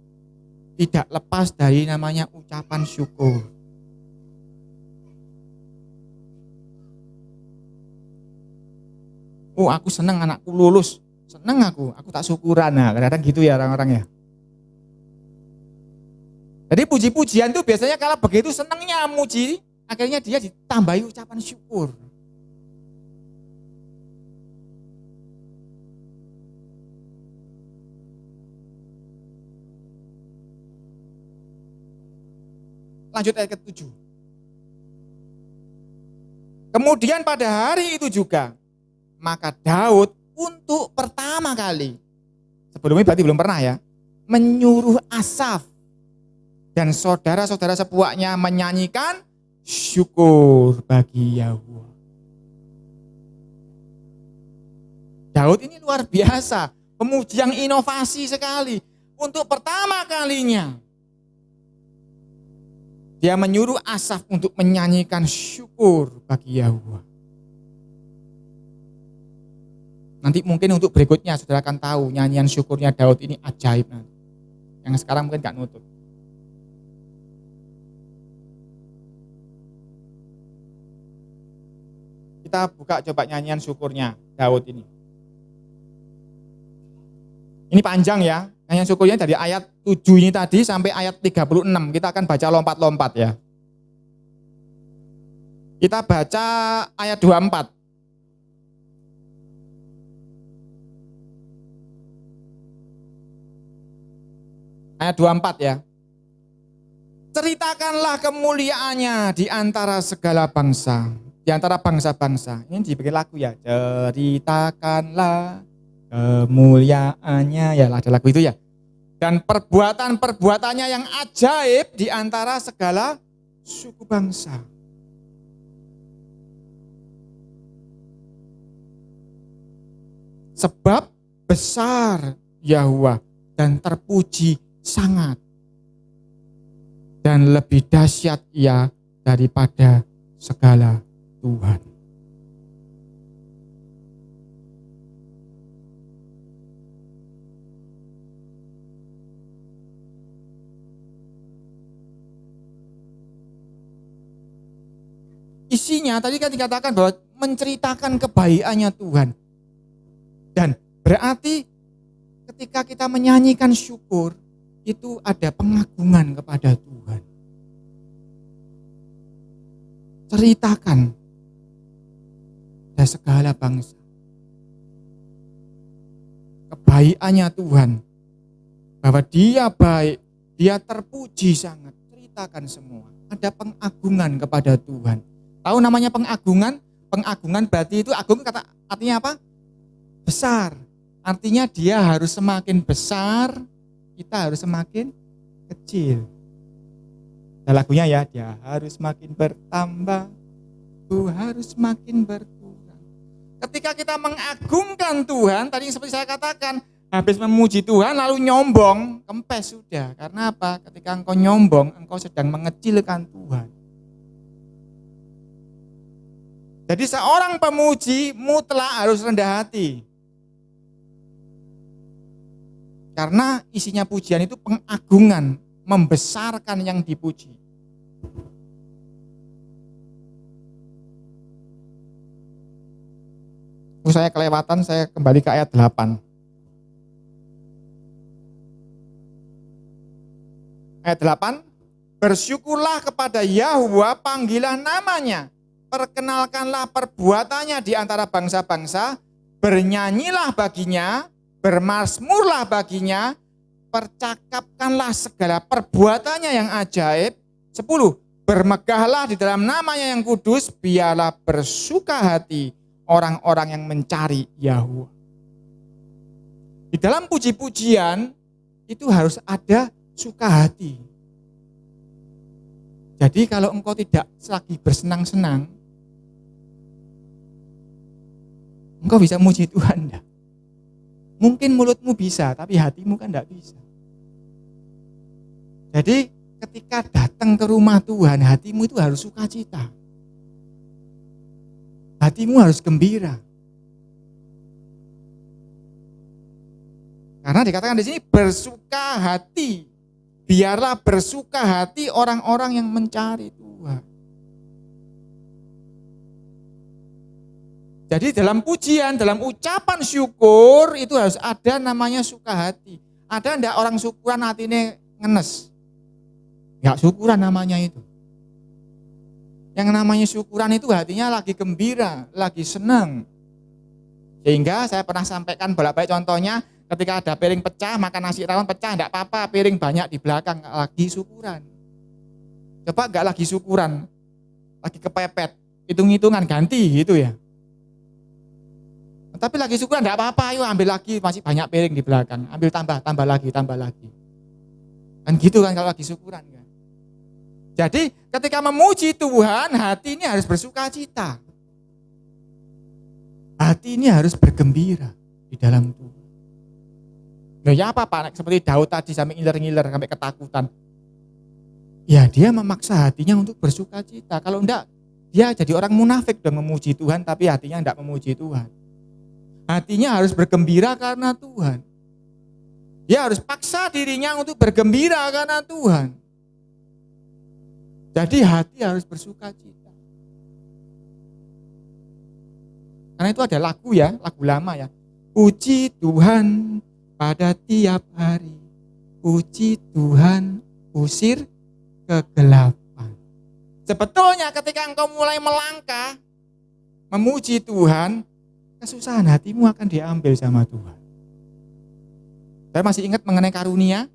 tidak lepas dari namanya ucapan syukur. Oh, aku senang anakku lulus. Senang aku tak syukuran. Nah, kadang-kadang gitu ya orang-orang ya. Jadi puji-pujian itu biasanya kalau begitu senangnya muji, akhirnya dia ditambahi ucapan syukur. Lanjut ayat ke-7. Kemudian pada hari itu juga, maka Daud untuk pertama kali, sebelumnya berarti belum pernah ya, menyuruh Asaf dan saudara-saudara sepuaknya menyanyikan syukur bagi Yahuwa. Daud ini luar biasa, pemuji yang inovasi sekali. Untuk pertama kalinya, dia menyuruh Asaf untuk menyanyikan syukur bagi Yahuwa. Nanti mungkin untuk berikutnya saudara akan tahu nyanyian syukurnya Daud ini ajaib nanti. Yang sekarang mungkin gak nutut. Kita buka coba nyanyian syukurnya Daud ini. Ini panjang ya. Nyanyian syukurnya dari ayat 7 ini tadi sampai ayat 36. Kita akan baca lompat-lompat ya. Kita baca ayat 24. Ayat 24 ya. Ceritakanlah kemuliaannya di antara segala bangsa, di antara bangsa-bangsa. Ini dibikin lagu ya. Ceritakanlah kemuliaannya, ya ada lagu itu ya. Dan perbuatan-perbuatannya yang ajaib di antara segala suku bangsa. Sebab besar Yahuwa dan terpuji sangat, dan lebih dahsyat Ia daripada segala Tuhan. Isinya tadi kan dikatakan bahwa menceritakan kebaikannya Tuhan. Dan berarti ketika kita menyanyikan syukur, itu ada pengagungan kepada Tuhan. Ceritakan dari segala bangsa kebaikannya Tuhan, bahwa Dia baik, Dia terpuji sangat. Ceritakan semua. Ada pengagungan kepada Tuhan. Tahu namanya pengagungan? Pengagungan berarti itu agung kata artinya apa? Besar. Artinya dia harus semakin besar, kita harus semakin kecil. Nah lagunya ya, dia harus semakin bertambah, ku harus semakin berkurang. Ketika kita mengagungkan Tuhan, tadi seperti saya katakan, habis memuji Tuhan lalu nyombong, kempes sudah. Karena apa? Ketika engkau nyombong, engkau sedang mengecilkan Tuhan. Jadi seorang pemuji mutlak harus rendah hati. Karena isinya pujian itu pengagungan, membesarkan yang dipuji. Saya kelewatan, saya kembali ke ayat 8. Ayat 8, bersyukurlah kepada Yahuwa, panggilan namanya, perkenalkanlah perbuatannya di antara bangsa-bangsa, bernyanyilah baginya, bermazmurlah baginya, percakapkanlah segala perbuatannya yang ajaib. 10. Bermegahlah di dalam namanya yang kudus, biarlah bersuka hati orang-orang yang mencari Yahweh. Di dalam puji-pujian itu harus ada suka hati. Jadi kalau engkau tidak lagi bersenang-senang, engkau bisa muji Tuhan enggak? Mungkin mulutmu bisa, tapi hatimu kan enggak bisa. Jadi ketika datang ke rumah Tuhan, hatimu itu harus sukacita. Hatimu harus gembira. Karena dikatakan di sini bersuka hati. Biarlah bersuka hati orang-orang yang mencari Tuhan. Jadi dalam pujian, dalam ucapan syukur itu harus ada namanya suka hati. Ada enggak orang syukuran hatinya ngenes? Enggak syukuran namanya itu. Yang namanya syukuran itu hatinya lagi gembira, lagi senang. Sehingga saya pernah sampaikan bolak-balik contohnya, ketika ada piring pecah, makan nasi rawon pecah, enggak apa-apa, piring banyak di belakang, lagi syukuran. Coba enggak lagi syukuran, lagi kepepet, hitung-hitungan ganti gitu ya. Tapi lagi syukuran enggak apa-apa, ayo ambil lagi, masih banyak piring di belakang, ambil tambah lagi. Kan gitu kan kalau lagi syukuran kan. Jadi ketika memuji Tuhan, hati ini harus bersuka cita. Hati ini harus bergembira di dalam Tuhan. Nah ya apa Pak, seperti Daud tadi sampai ngiler-ngiler, sampai ketakutan. Ya dia memaksa hatinya untuk bersuka cita. Kalau enggak, dia jadi orang munafik dan memuji Tuhan, tapi hatinya enggak memuji Tuhan. Hatinya harus bergembira karena Tuhan. Dia harus paksa dirinya untuk bergembira karena Tuhan. Jadi hati harus bersuka cita. Karena itu ada lagu ya, lagu lama ya. Puji Tuhan pada tiap hari. Puji Tuhan usir kegelapan. Sebetulnya ketika engkau mulai melangkah, memuji Tuhan, kesusahan hatimu akan diambil sama Tuhan. Saya masih ingat mengenai karunia,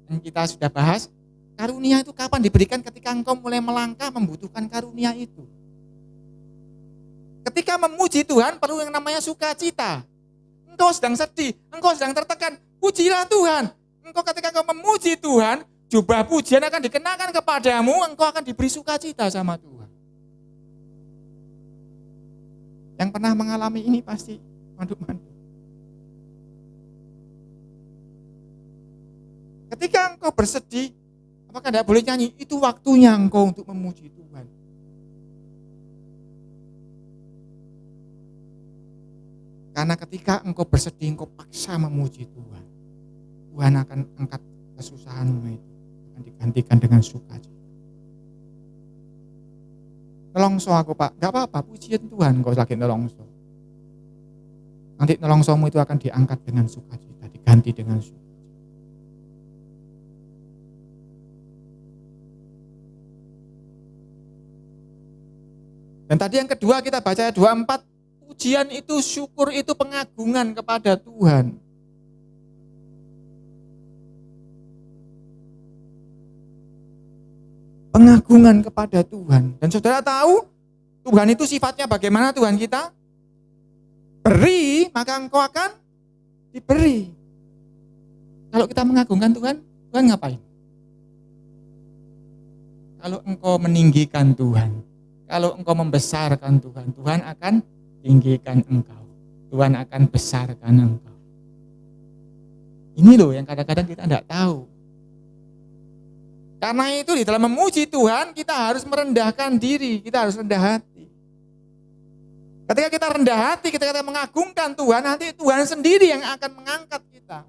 yang kita sudah bahas. Karunia itu kapan diberikan? Ketika engkau mulai melangkah membutuhkan karunia itu. Ketika memuji Tuhan perlu yang namanya sukacita. Engkau sedang sedih, engkau sedang tertekan, pujilah Tuhan. Engkau ketika engkau memuji Tuhan, jubah pujian akan dikenakan kepadamu, engkau akan diberi sukacita sama Tuhan. Yang pernah mengalami ini pasti mandu-mandu. Ketika engkau bersedih, apakah tidak boleh nyanyi? Itu waktunya engkau untuk memuji Tuhan. Karena ketika engkau bersedih, engkau paksa memuji Tuhan. Tuhan akan angkat kesusahanmu itu, akan digantikan dengan sukacita. Nelongso aku Pak, gak apa-apa, pujian Tuhan engkau lagi nelongso. Nanti nelongsomu itu akan diangkat dengan sukacita, diganti dengan sukacita. Dan tadi yang kedua kita baca ayat 24, pujian itu, syukur itu pengagungan kepada Tuhan. Pengagungan kepada Tuhan. Dan saudara tahu, Tuhan itu sifatnya bagaimana Tuhan kita? Beri, maka engkau akan diberi. Kalau kita mengagungkan Tuhan, Tuhan ngapain? Kalau engkau meninggikan Tuhan, kalau engkau membesarkan Tuhan, Tuhan akan tinggikan engkau. Tuhan akan besarkan engkau. Ini loh yang kadang-kadang kita tidak tahu. Karena itu di dalam memuji Tuhan, kita harus merendahkan diri, kita harus rendah hati. Ketika kita rendah hati, ketika kita mengagungkan Tuhan, nanti Tuhan sendiri yang akan mengangkat kita.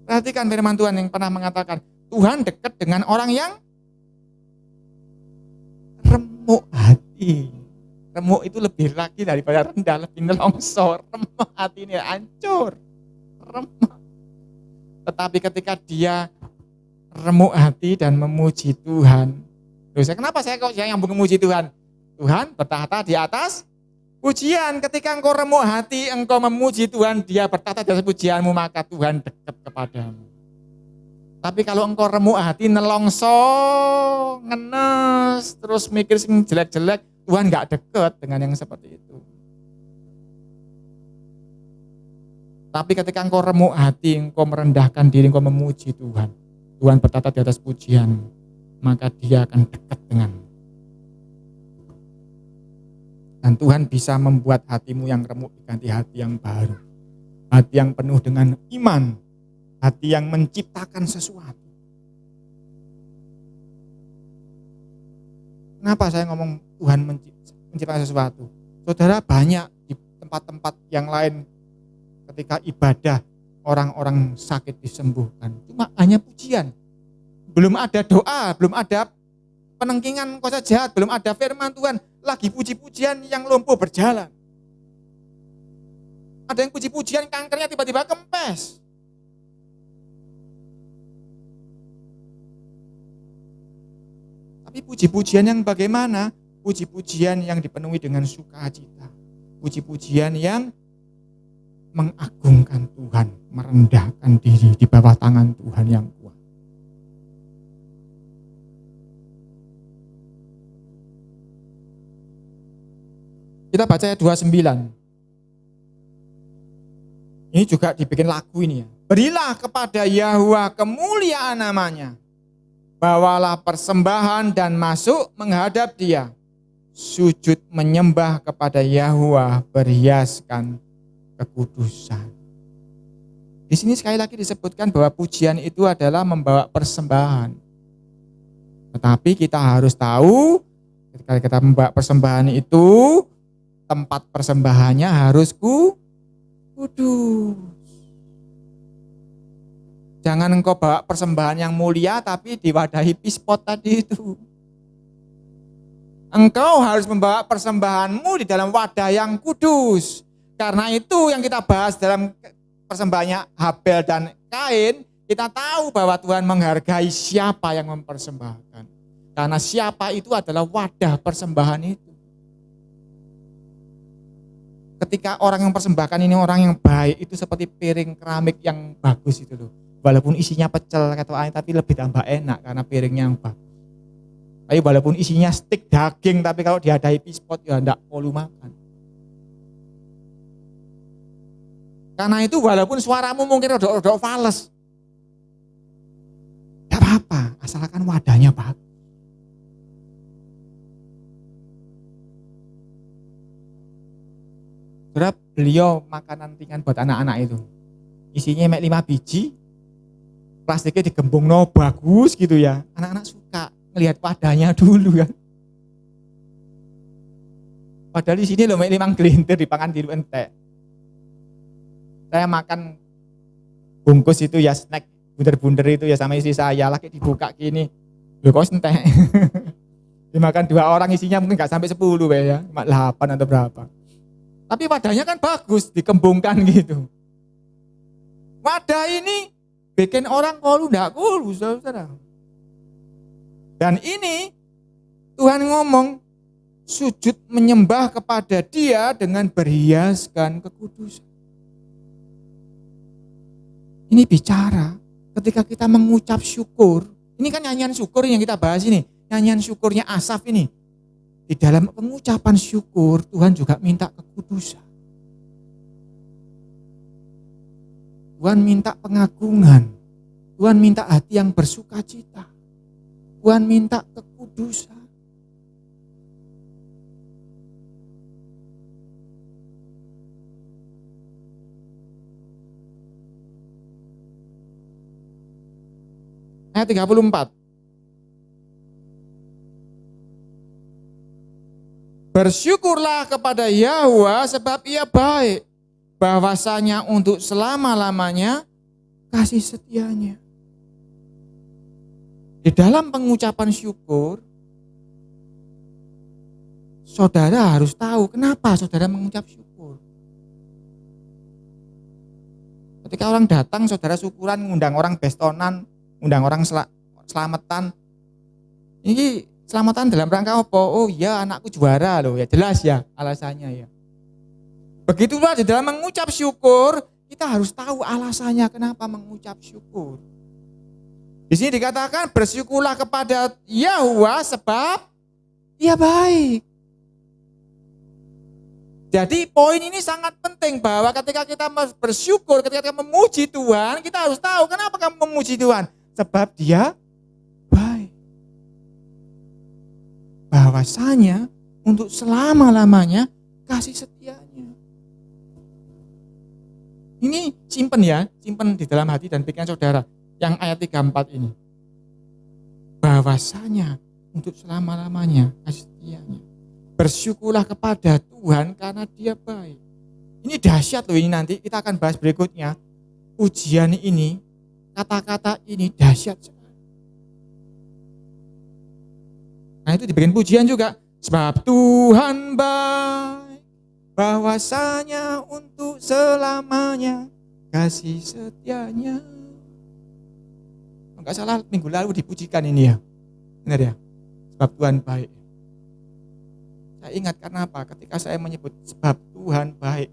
Perhatikan firman Tuhan yang pernah mengatakan, Tuhan dekat dengan orang yang remuk hati. Remuk itu lebih lagi daripada rendah, lebih nelongso. Remuk hati ini hancur. Remuk. Tetapi ketika dia remuk hati dan memuji Tuhan. Loh, kenapa saya kok nyambung memuji Tuhan? Tuhan bertahta di atas pujian. Ketika engkau remuk hati, engkau memuji Tuhan, Dia bertahta di atas pujianmu, maka Tuhan dekat kepadamu. Tapi kalau engkau remuk hati, nelongso, ngenes, terus mikir sing jelek-jelek, Tuhan gak dekat dengan yang seperti itu. Tapi ketika engkau remuk hati, engkau merendahkan diri, engkau memuji Tuhan, Tuhan bertata di atas pujian, maka Dia akan dekat denganmu. Dan Tuhan bisa membuat hatimu yang remuk diganti hati yang baru. Hati yang penuh dengan iman. Hati yang menciptakan sesuatu. Kenapa saya ngomong Tuhan menciptakan sesuatu? Saudara, banyak di tempat-tempat yang lain ketika ibadah orang-orang sakit disembuhkan. Cuma hanya pujian. Belum ada doa, belum ada penengkingan kuasa jahat, belum ada firman Tuhan. Lagi puji-pujian yang lumpuh berjalan. Ada yang puji-pujian kankernya tiba-tiba kempes. Tapi puji-pujian yang bagaimana? Puji-pujian yang dipenuhi dengan sukacita. Puji-pujian yang mengagungkan Tuhan, merendahkan diri di bawah tangan Tuhan yang kuat. Kita baca ayat 29. Ini juga dibikin lagu ini ya. Berilah kepada Yahuwah kemuliaan namanya. Bawalah persembahan dan masuk menghadap Dia. Sujud menyembah kepada Yahuwah berhiaskan kekudusan. Di sini sekali lagi disebutkan bahwa pujian itu adalah membawa persembahan. Tetapi kita harus tahu ketika kita membawa persembahan itu, tempat persembahannya harus kudus. Jangan engkau bawa persembahan yang mulia tapi diwadahi pispot tadi itu. Engkau harus membawa persembahanmu di dalam wadah yang kudus. Karena itu yang kita bahas dalam persembahannya Habel dan Kain, kita tahu bahwa Tuhan menghargai siapa yang mempersembahkan. Karena siapa itu adalah wadah persembahan itu. Ketika orang yang mempersembahkan ini orang yang baik, itu seperti piring keramik yang bagus itu loh. Walaupun isinya pecel tapi lebih tambah enak karena piringnya yang bagus. Tapi walaupun isinya stik daging, tapi kalau diadai pispot ya enggak perlu makan. Karena itu walaupun suaramu mungkin rodok-rodok fales, enggak apa-apa, asalkan wadahnya bagus. Saudara, beliau makanan ringan buat anak-anak itu. Isinya 5 biji, plastiknya digembung bagus gitu ya. Anak-anak suka ngelihat wadahnya dulu kan. Padahal di sini memang gelintir dipangan di entek. Saya makan bungkus itu ya, snack bunder-bunder itu ya sama istri saya, lagi dibuka gini. Loh kok entek. Dimakan 2 orang isinya mungkin enggak sampai 10 ya, cuma 8 atau berapa. Tapi wadahnya kan bagus, dikembungkan gitu. Wadah ini bikin orang kolu enggak kolu, saudara. Dan ini Tuhan ngomong, sujud menyembah kepada Dia dengan berhiaskan kekudusan. Ini bicara ketika kita mengucap syukur. Ini kan nyanyian syukur yang kita bahas ini. Nyanyian syukurnya Asaf ini. Di dalam pengucapan syukur Tuhan juga minta kekudusan. Tuhan minta pengagungan. Tuhan minta hati yang bersukacita. Tuhan minta kekudusan. Ayat 34. Bersyukurlah kepada Yahuwah sebab Ia baik, bahwasanya untuk selama-lamanya kasih setianya. Di dalam pengucapan syukur, saudara harus tahu kenapa saudara mengucap syukur. Ketika orang datang, saudara syukuran, ngundang orang bestonan, undang orang selamatan. Ini selamatan dalam rangka apa? Oh ya, anakku juara loh, ya jelas ya alasannya ya. Begitulah di dalam mengucap syukur, kita harus tahu alasannya kenapa mengucap syukur. Di sini dikatakan bersyukurlah kepada Yahuwah sebab Dia baik. Jadi poin ini sangat penting bahwa ketika kita bersyukur, ketika kita memuji Tuhan, kita harus tahu kenapa kamu memuji Tuhan. Sebab Dia baik. Bahwasanya untuk selama-lamanya kasih setianya. Ini simpen ya, simpen di dalam hati dan pikiran saudara. Yang ayat 34 ini. Bahwasanya untuk selama-lamanya kasih setianya. Bersyukurlah kepada Tuhan karena Dia baik. Ini dahsyat loh ini, nanti kita akan bahas berikutnya. Ujian ini, kata-kata ini dahsyat sekali. Nah itu dibikin pujian juga. Sebab Tuhan baik, bahwasanya untuk selamanya kasih setianya. Enggak salah minggu lalu dipujikan ini ya. Benar ya? Sebab Tuhan baik. Saya ingat karena apa? Ketika saya menyebut sebab Tuhan baik,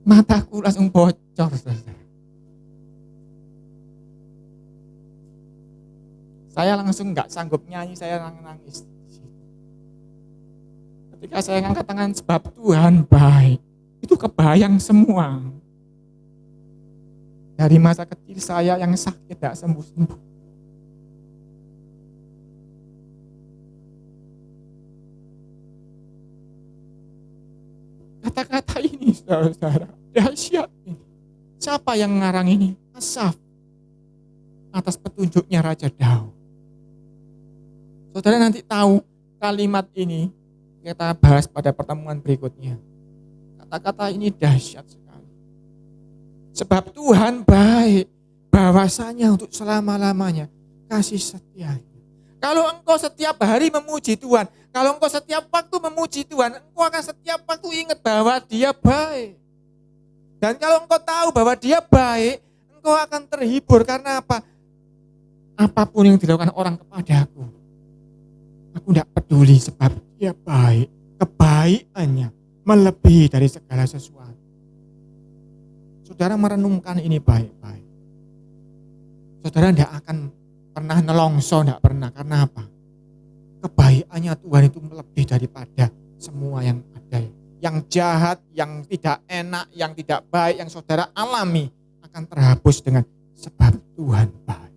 mataku langsung bocor. Saya langsung nggak sanggup nyanyi, saya nangis. Ketika saya ngangkat tangan sebab Tuhan baik, itu kebayang semua. Dari masa kecil saya yang sakit tidak sembuh-sembuh. Kata-kata ini saudara, dahsyat ini. Siapa yang ngarang ini? Asaf. Atas petunjuknya Raja Daud. Saudara nanti tahu kalimat ini kita bahas pada pertemuan berikutnya. Kata-kata ini dahsyat sekali. Sebab Tuhan baik, bahwasanya untuk selama-lamanya kasih setia. Kalau engkau setiap hari memuji Tuhan, kalau engkau setiap waktu memuji Tuhan, engkau akan setiap waktu ingat bahwa Dia baik. Dan kalau engkau tahu bahwa Dia baik, engkau akan terhibur karena apa? Apapun yang dilakukan orang kepadaku, aku tidak peduli sebab Dia baik. Kebaikannya melebihi dari segala sesuatu. Saudara merenungkan ini baik-baik. Saudara tidak akan pernah nelongso, tidak pernah. Karena apa? Kebaikannya Tuhan itu lebih daripada semua yang ada. Yang jahat, yang tidak enak, yang tidak baik, yang saudara alami akan terhapus dengan sebab Tuhan baik.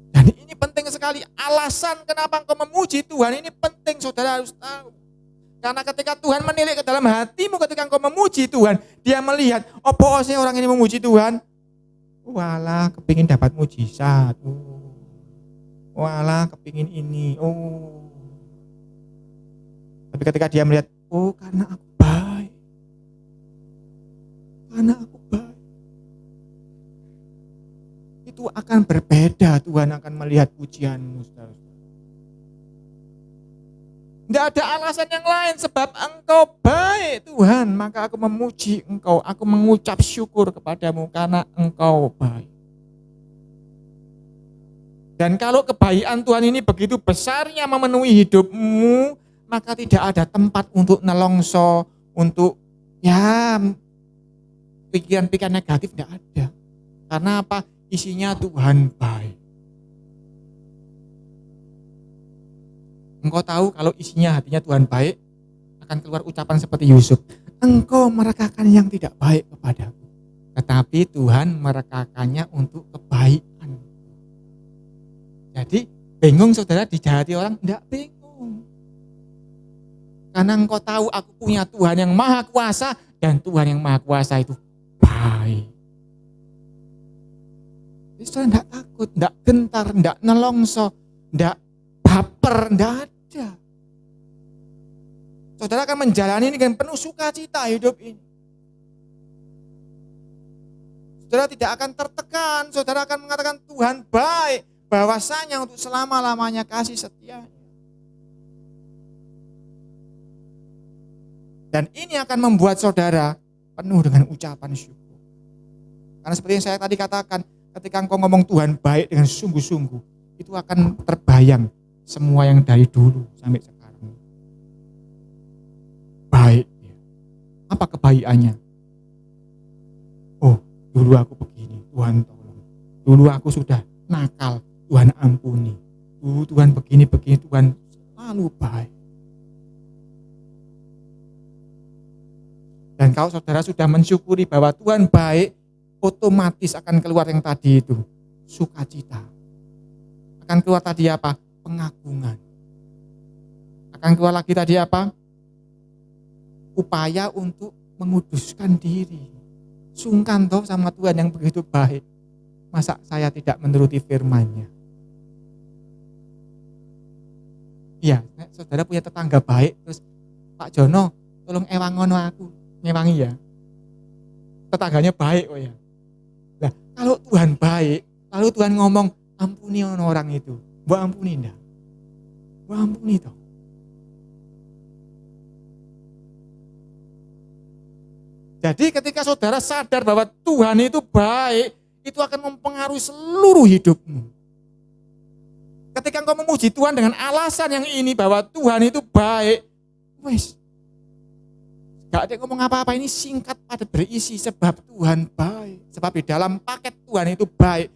Dan ini penting sekali. Alasan kenapa engkau memuji Tuhan ini penting, saudara harus tahu. Karena ketika Tuhan menilik ke dalam hatimu, ketika engkau memuji Tuhan, Dia melihat, apa sih orang ini memuji Tuhan? Walah, kepingin dapat mujizat. Walah, kepingin ini. Tapi ketika Dia melihat, karena aku baik. Karena aku baik. Itu akan berbeda, Tuhan akan melihat pujianmu, saudara. Tidak ada alasan yang lain, sebab engkau baik Tuhan, maka aku memuji engkau, aku mengucap syukur kepadamu karena engkau baik. Dan kalau kebaikan Tuhan ini begitu besarnya memenuhi hidupmu, maka tidak ada tempat untuk nelongso, untuk pikiran-pikiran negatif, tidak ada. Karena apa? Isinya Tuhan baik. Engkau tahu kalau isinya hatinya Tuhan baik, akan keluar ucapan seperti Yusuf. Engkau merekakan yang tidak baik kepadaku, tetapi Tuhan merekakannya untuk kebaikan. Jadi bingung saudara dijahati orang? Tidak bingung. Karena engkau tahu aku punya Tuhan yang maha kuasa, dan Tuhan yang maha kuasa itu baik. Jadi saudara tidak takut, tidak gentar, tidak nelongso, tidak baper, tidak ada. Saudara akan menjalani ini dengan penuh sukacita hidup ini. Saudara tidak akan tertekan, saudara akan mengatakan Tuhan baik, bahwasanya untuk selama-lamanya kasih setia. Dan ini akan membuat saudara penuh dengan ucapan syukur. Karena seperti yang saya tadi katakan, ketika engkau ngomong Tuhan baik dengan sungguh-sungguh, itu akan terbayang semua yang dari dulu sampai sekarang. Baik. Apa kebaikannya? Oh, dulu aku begini, Tuhan tolong. Dulu aku sudah nakal, Tuhan ampuni. Dulu Tuhan begini, Tuhan selalu baik. Dan kalau saudara sudah mensyukuri bahwa Tuhan baik, otomatis akan keluar yang tadi itu, sukacita. Akan keluar tadi apa? Pengagungan. Akan keluar lagi tadi apa? Upaya untuk menguduskan diri. Sungkan toh sama Tuhan yang begitu baik. Masa saya tidak menuruti firman-Nya? Iya, saudara punya tetangga baik, terus Pak Jono, tolong ewangono aku, ngewangi ya. Tetangganya baik kok ya. Nah, kalau Tuhan baik, lalu Tuhan ngomong, ampuni orang itu. Mbok ampuni enggak? Mbok ampuni toh. Jadi ketika saudara sadar bahwa Tuhan itu baik, itu akan mempengaruhi seluruh hidupmu. Ketika engkau memuji Tuhan dengan alasan yang ini bahwa Tuhan itu baik, wes, gak ada ngomong apa-apa, ini singkat padat berisi sebab Tuhan baik. Sebab di dalam paket Tuhan itu baik,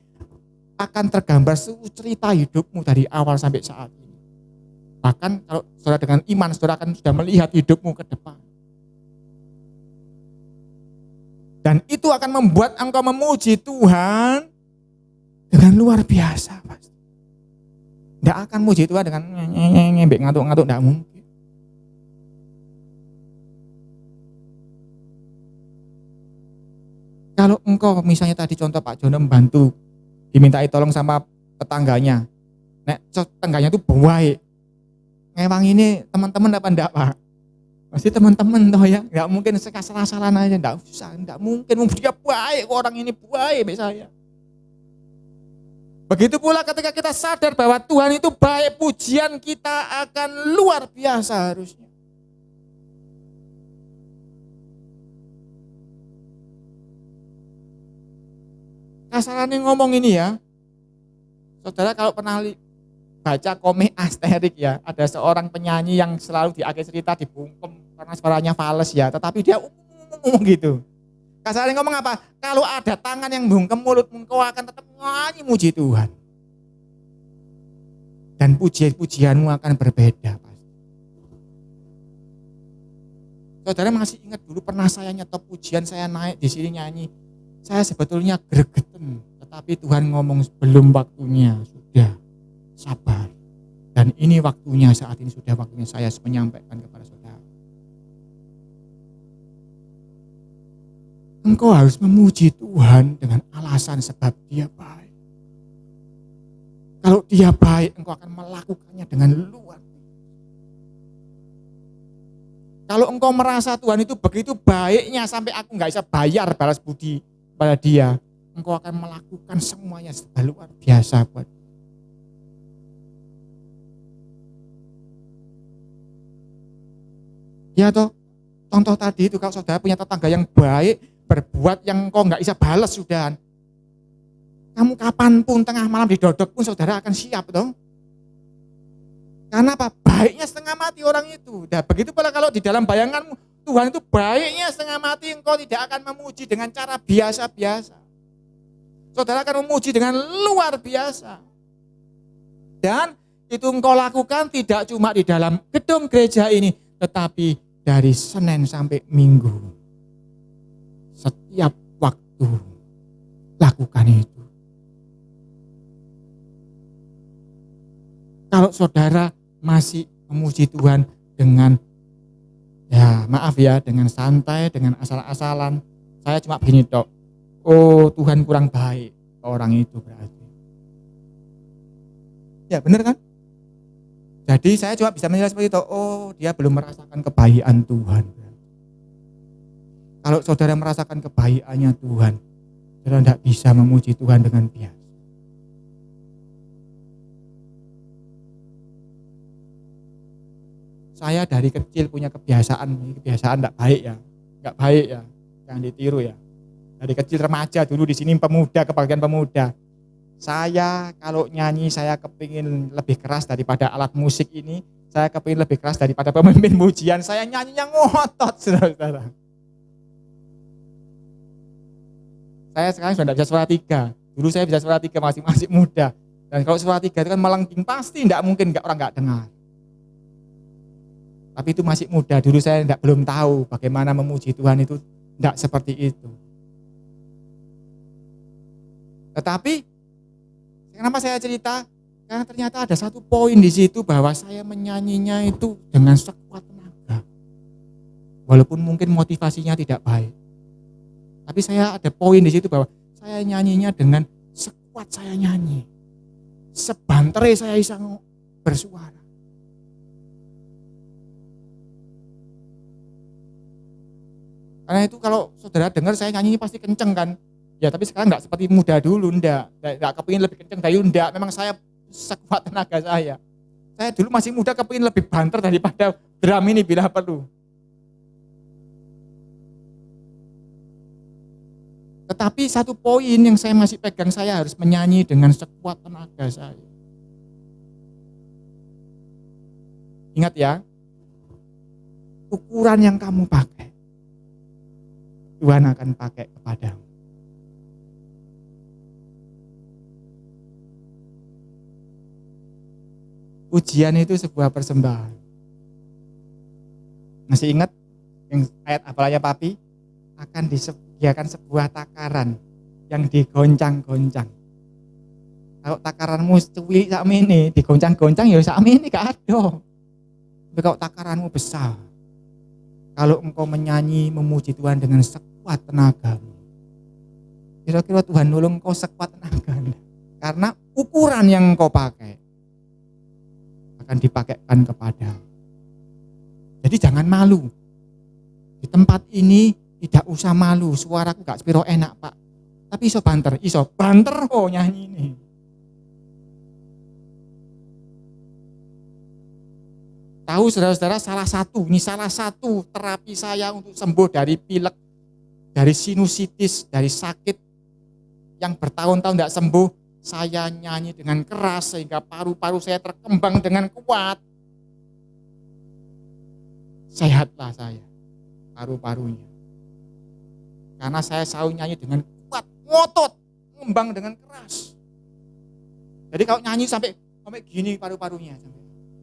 akan tergambar seluruh cerita hidupmu dari awal sampai saat ini. Bahkan kalau saudara dengan iman, saudara akan sudah melihat hidupmu ke depan. Dan itu akan membuat engkau memuji Tuhan dengan luar biasa. Tidak akan muji Tuhan dengan ngembek ngantuk-ngantuk, tidak mungkin. Kalau engkau misalnya tadi contoh Pak Jono membantu, dimintai tolong sama tetangganya. Nek tetangganya itu baik. Ngewang ini teman-teman apa enggak Pak? Pasti teman-teman toh ya, nggak mungkin salah-salah aja, nggak usah, nggak mungkin, dia baik, orang ini baik saya. Begitu pula ketika kita sadar bahwa Tuhan itu baik, pujian kita akan luar biasa harusnya. Kasarannya ngomong ini ya, saudara kalau pernah baca komik Asterix ya, ada seorang penyanyi yang selalu di akhir cerita dibungkem karena suaranya fals ya, tetapi dia gitu. Kasarnya ngomong apa? Kalau ada tangan yang bungkem mulutmu, kau akan tetap nyanyi muji Tuhan. Dan pujian-pujianmu akan berbeda. Saudara masih ingat dulu pernah saya nyetop pujian, saya naik di sini nyanyi. Saya sebetulnya gregeten, tetapi Tuhan ngomong belum waktunya, sudah. Sabar. Dan ini waktunya, saat ini sudah waktunya saya menyampaikan kepada saudara. Engkau harus memuji Tuhan dengan alasan sebab dia baik. Kalau dia baik, engkau akan melakukannya dengan luar biasa. Kalau engkau merasa Tuhan itu begitu baiknya sampai aku gak bisa bayar balas budi pada dia, engkau akan melakukan semuanya luar biasa buat dia. Ya toh, contoh tadi itu kalau saudara punya tetangga yang baik, berbuat yang kau nggak bisa balas sudah. Kamu kapanpun tengah malam didodok pun saudara akan siap toh. Karena apa? Baiknya setengah mati orang itu. Nah, begitu pula kalau di dalam bayanganmu, Tuhan itu baiknya setengah mati, engkau tidak akan memuji dengan cara biasa-biasa. Saudara akan memuji dengan luar biasa. Dan itu engkau lakukan tidak cuma di dalam gedung gereja ini, tetapi dari Senin sampai Minggu. Setiap waktu lakukan itu. Kalau saudara masih memuji Tuhan dengan, ya maaf ya, dengan santai, dengan asal-asalan, saya cuma begini tok, oh Tuhan kurang baik orang itu berarti. Ya benar kan? Jadi saya cuma bisa menilai seperti itu, oh dia belum merasakan kebaikan Tuhan. Kalau saudara merasakan kebaikannya Tuhan, saudara tidak bisa memuji Tuhan dengan biasa. Saya dari kecil punya kebiasaan tidak baik ya, nggak baik ya. Jangan ditiru ya. Dari kecil remaja dulu di sini pemuda, kebagian pemuda. Saya kalau nyanyi saya kepingin lebih keras daripada alat musik ini. Saya kepingin lebih keras daripada pemimpin pujian. Saya nyanyinya ngotot, saudara-saudara. Saya sekarang sudah tidak bisa suara tiga. Dulu saya bisa suara tiga masih muda. Dan kalau suara tiga itu kan melengking, pasti tidak mungkin orang nggak dengar. Tapi itu masih muda. Dulu saya belum tahu bagaimana memuji Tuhan itu tidak seperti itu. Tetapi kenapa saya cerita? Karena ternyata ada satu poin di situ bahwa saya menyanyinya itu dengan sekuat tenaga. Walaupun mungkin motivasinya tidak baik. Tapi saya ada poin di situ bahwa saya nyanyinya dengan sekuat saya nyanyi. Sebantere saya bisa bersuara. Karena itu kalau saudara dengar saya nyanyinya pasti kenceng kan. Ya tapi sekarang enggak seperti muda dulu, enggak kepingin lebih kenceng dari enggak. Memang saya sekuat tenaga saya. Saya dulu masih muda kepingin lebih banter daripada drum ini bila perlu. Tetapi satu poin yang saya masih pegang, saya harus menyanyi dengan sekuat tenaga saya. Ingat ya, ukuran yang kamu pakai, Tuhan akan pakai kepadamu. Pujian itu sebuah persembahan. Masih ingat yang ayat apalanya papi? Akan disediakan sebuah takaran yang digoncang-goncang. Kalau takaranmu cuwi sakmene digoncang-goncang ya sakmene gak ada. Tapi kalau takaranmu besar, kalau engkau menyanyi memuji Tuhan dengan sekuat tenagamu, kira-kira Tuhan nolong engkau sekuat tenaga. Karena ukuran yang engkau pakai akan dipakaikan kepadamu. Jadi jangan malu. Di tempat ini tidak usah malu, suaraku gak sepiro enak pak. Tapi iso banter kok nyanyi ini. Tahu saudara-saudara salah satu terapi saya untuk sembuh dari pilek, dari sinusitis, dari sakit yang bertahun-tahun tidak sembuh. Saya nyanyi dengan keras sehingga paru-paru saya terkembang dengan kuat. Sehatlah saya, paru-parunya. Karena saya selalu nyanyi dengan kuat, ngotot, ngembang dengan keras. Jadi kalau nyanyi sampai gini paru-parunya,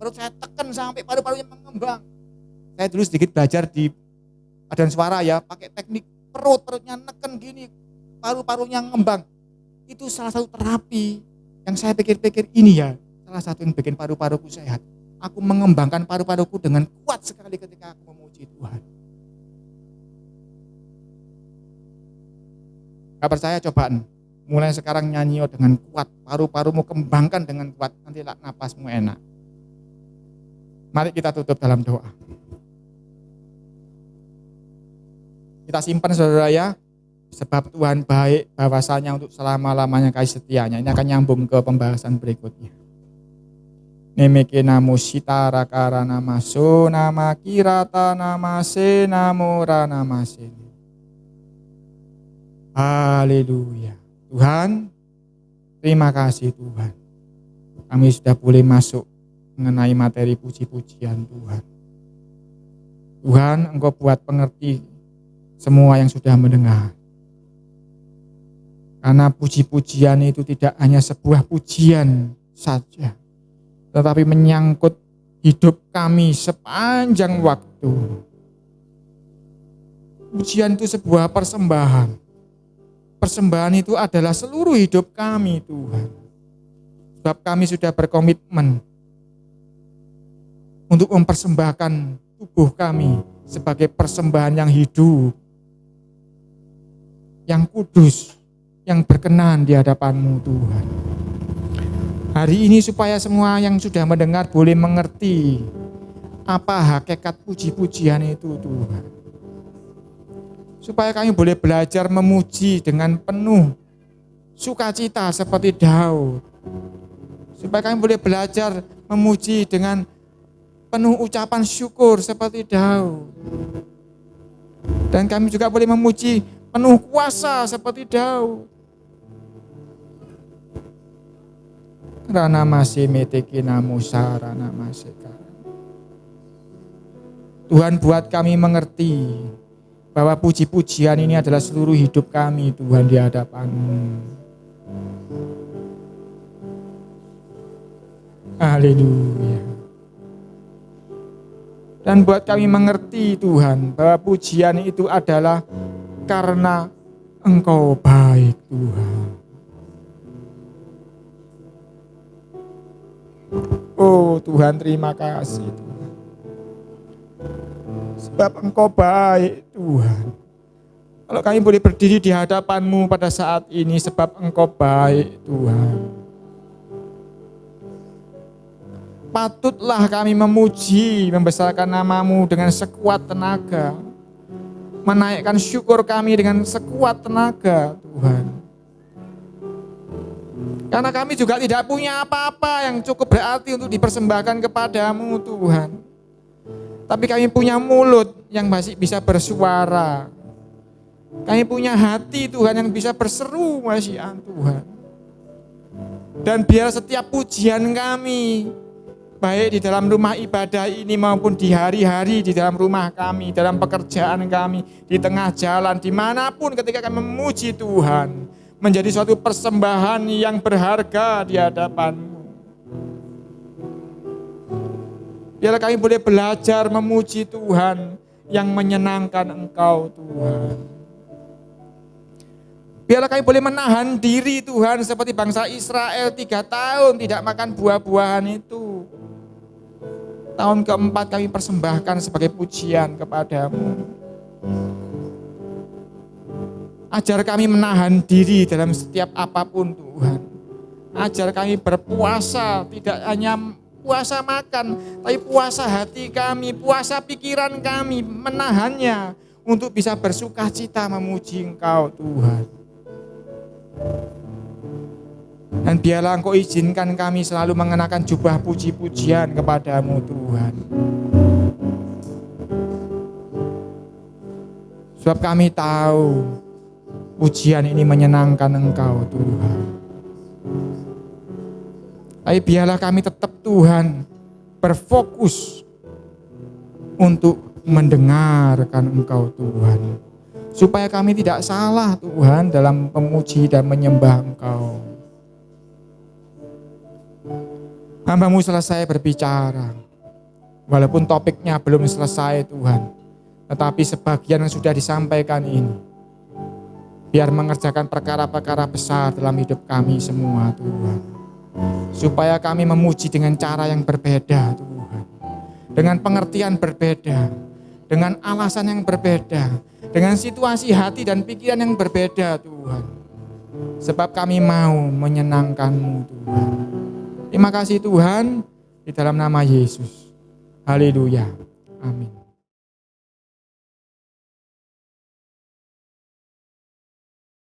perut saya tekan sampai paru-parunya mengembang. Saya dulu sedikit belajar di paduan suara ya, pakai teknik perutnya neken gini, paru-parunya ngembang. Itu salah satu terapi yang saya pikir-pikir ini ya, salah satu yang bikin paru-paruku sehat. Aku mengembangkan paru-paruku dengan kuat sekali ketika aku memuji Tuhan. Gak percaya cobaan, mulai sekarang nyanyi dengan kuat, paru-parumu kembangkan dengan kuat, nanti napasmu enak. Mari kita tutup dalam doa. Kita simpan saudara ya, sebab Tuhan baik bahwasanya untuk selama-lamanya kasih setianya. Ini akan nyambung ke pembahasan berikutnya. Nemeke namo sitara karana maso nama kirata namase namora namase. Haleluya. Tuhan, terima kasih Tuhan. Kami sudah boleh masuk mengenai materi puji-pujian Tuhan. Tuhan, Engkau buat pengerti semua yang sudah mendengar. Karena puji-pujian itu tidak hanya sebuah pujian saja, tetapi menyangkut hidup kami sepanjang waktu. Pujian itu sebuah persembahan. Persembahan itu adalah seluruh hidup kami Tuhan. Sebab kami sudah berkomitmen untuk mempersembahkan tubuh kami sebagai persembahan yang hidup, yang kudus, yang berkenan di hadapan-Mu Tuhan. Hari ini supaya semua yang sudah mendengar boleh mengerti apa hakikat puji-pujian itu Tuhan. Supaya kami boleh belajar memuji dengan penuh sukacita seperti Daud. Supaya kami boleh belajar memuji dengan penuh ucapan syukur seperti Daud. Dan kami juga boleh memuji penuh kuasa seperti Daud. Rana masih metekina musa rana maseka. Tuhan buat kami mengerti bahwa puji-pujian ini adalah seluruh hidup kami Tuhan di hadapan-Mu. Haleluya. Dan buat kami mengerti Tuhan bahwa pujian itu adalah karena Engkau baik Tuhan. Oh Tuhan, terima kasih Tuhan. Sebab Engkau baik Tuhan. Kalau kami boleh berdiri di hadapan-Mu pada saat ini sebab Engkau baik Tuhan. Patutlah kami memuji, membesarkan nama-Mu dengan sekuat tenaga. Menaikkan syukur kami dengan sekuat tenaga Tuhan. Karena kami juga tidak punya apa-apa yang cukup berarti untuk dipersembahkan kepadamu Tuhan. Tapi kami punya mulut yang masih bisa bersuara. Kami punya hati Tuhan yang bisa berseru wasiat Tuhan. Dan biar setiap pujian kami, baik di dalam rumah ibadah ini maupun di hari-hari di dalam rumah kami, dalam pekerjaan kami, di tengah jalan, dimanapun ketika kami memuji Tuhan, menjadi suatu persembahan yang berharga di hadapan-Mu. Biarlah kami boleh belajar memuji Tuhan yang menyenangkan Engkau Tuhan. Biarlah kami boleh menahan diri Tuhan seperti bangsa Israel 3 tahun tidak makan buah-buahan itu. Tahun keempat kami persembahkan sebagai pujian kepadamu. Ajar kami menahan diri dalam setiap apapun Tuhan. Ajar kami berpuasa, tidak hanya puasa makan, tapi puasa hati kami, puasa pikiran kami, menahannya untuk bisa bersukacita memuji Engkau Tuhan. Dan biarlah Engkau izinkan kami selalu mengenakan jubah puji-pujian kepadamu Tuhan. Sebab kami tahu pujian ini menyenangkan Engkau Tuhan. Tapi biarlah kami tetap Tuhan berfokus untuk mendengarkan Engkau Tuhan. Supaya kami tidak salah Tuhan dalam memuji dan menyembah Engkau. Hamba-Mu selesai berbicara. Walaupun topiknya belum selesai Tuhan. Tetapi sebagian yang sudah disampaikan ini. Biar mengerjakan perkara-perkara besar dalam hidup kami semua Tuhan. Supaya kami memuji dengan cara yang berbeda Tuhan. Dengan pengertian berbeda. Dengan alasan yang berbeda. Dengan situasi hati dan pikiran yang berbeda Tuhan. Sebab kami mau menyenangkan-Mu Tuhan. Terima kasih Tuhan. Di dalam nama Yesus. Haleluya. Amin.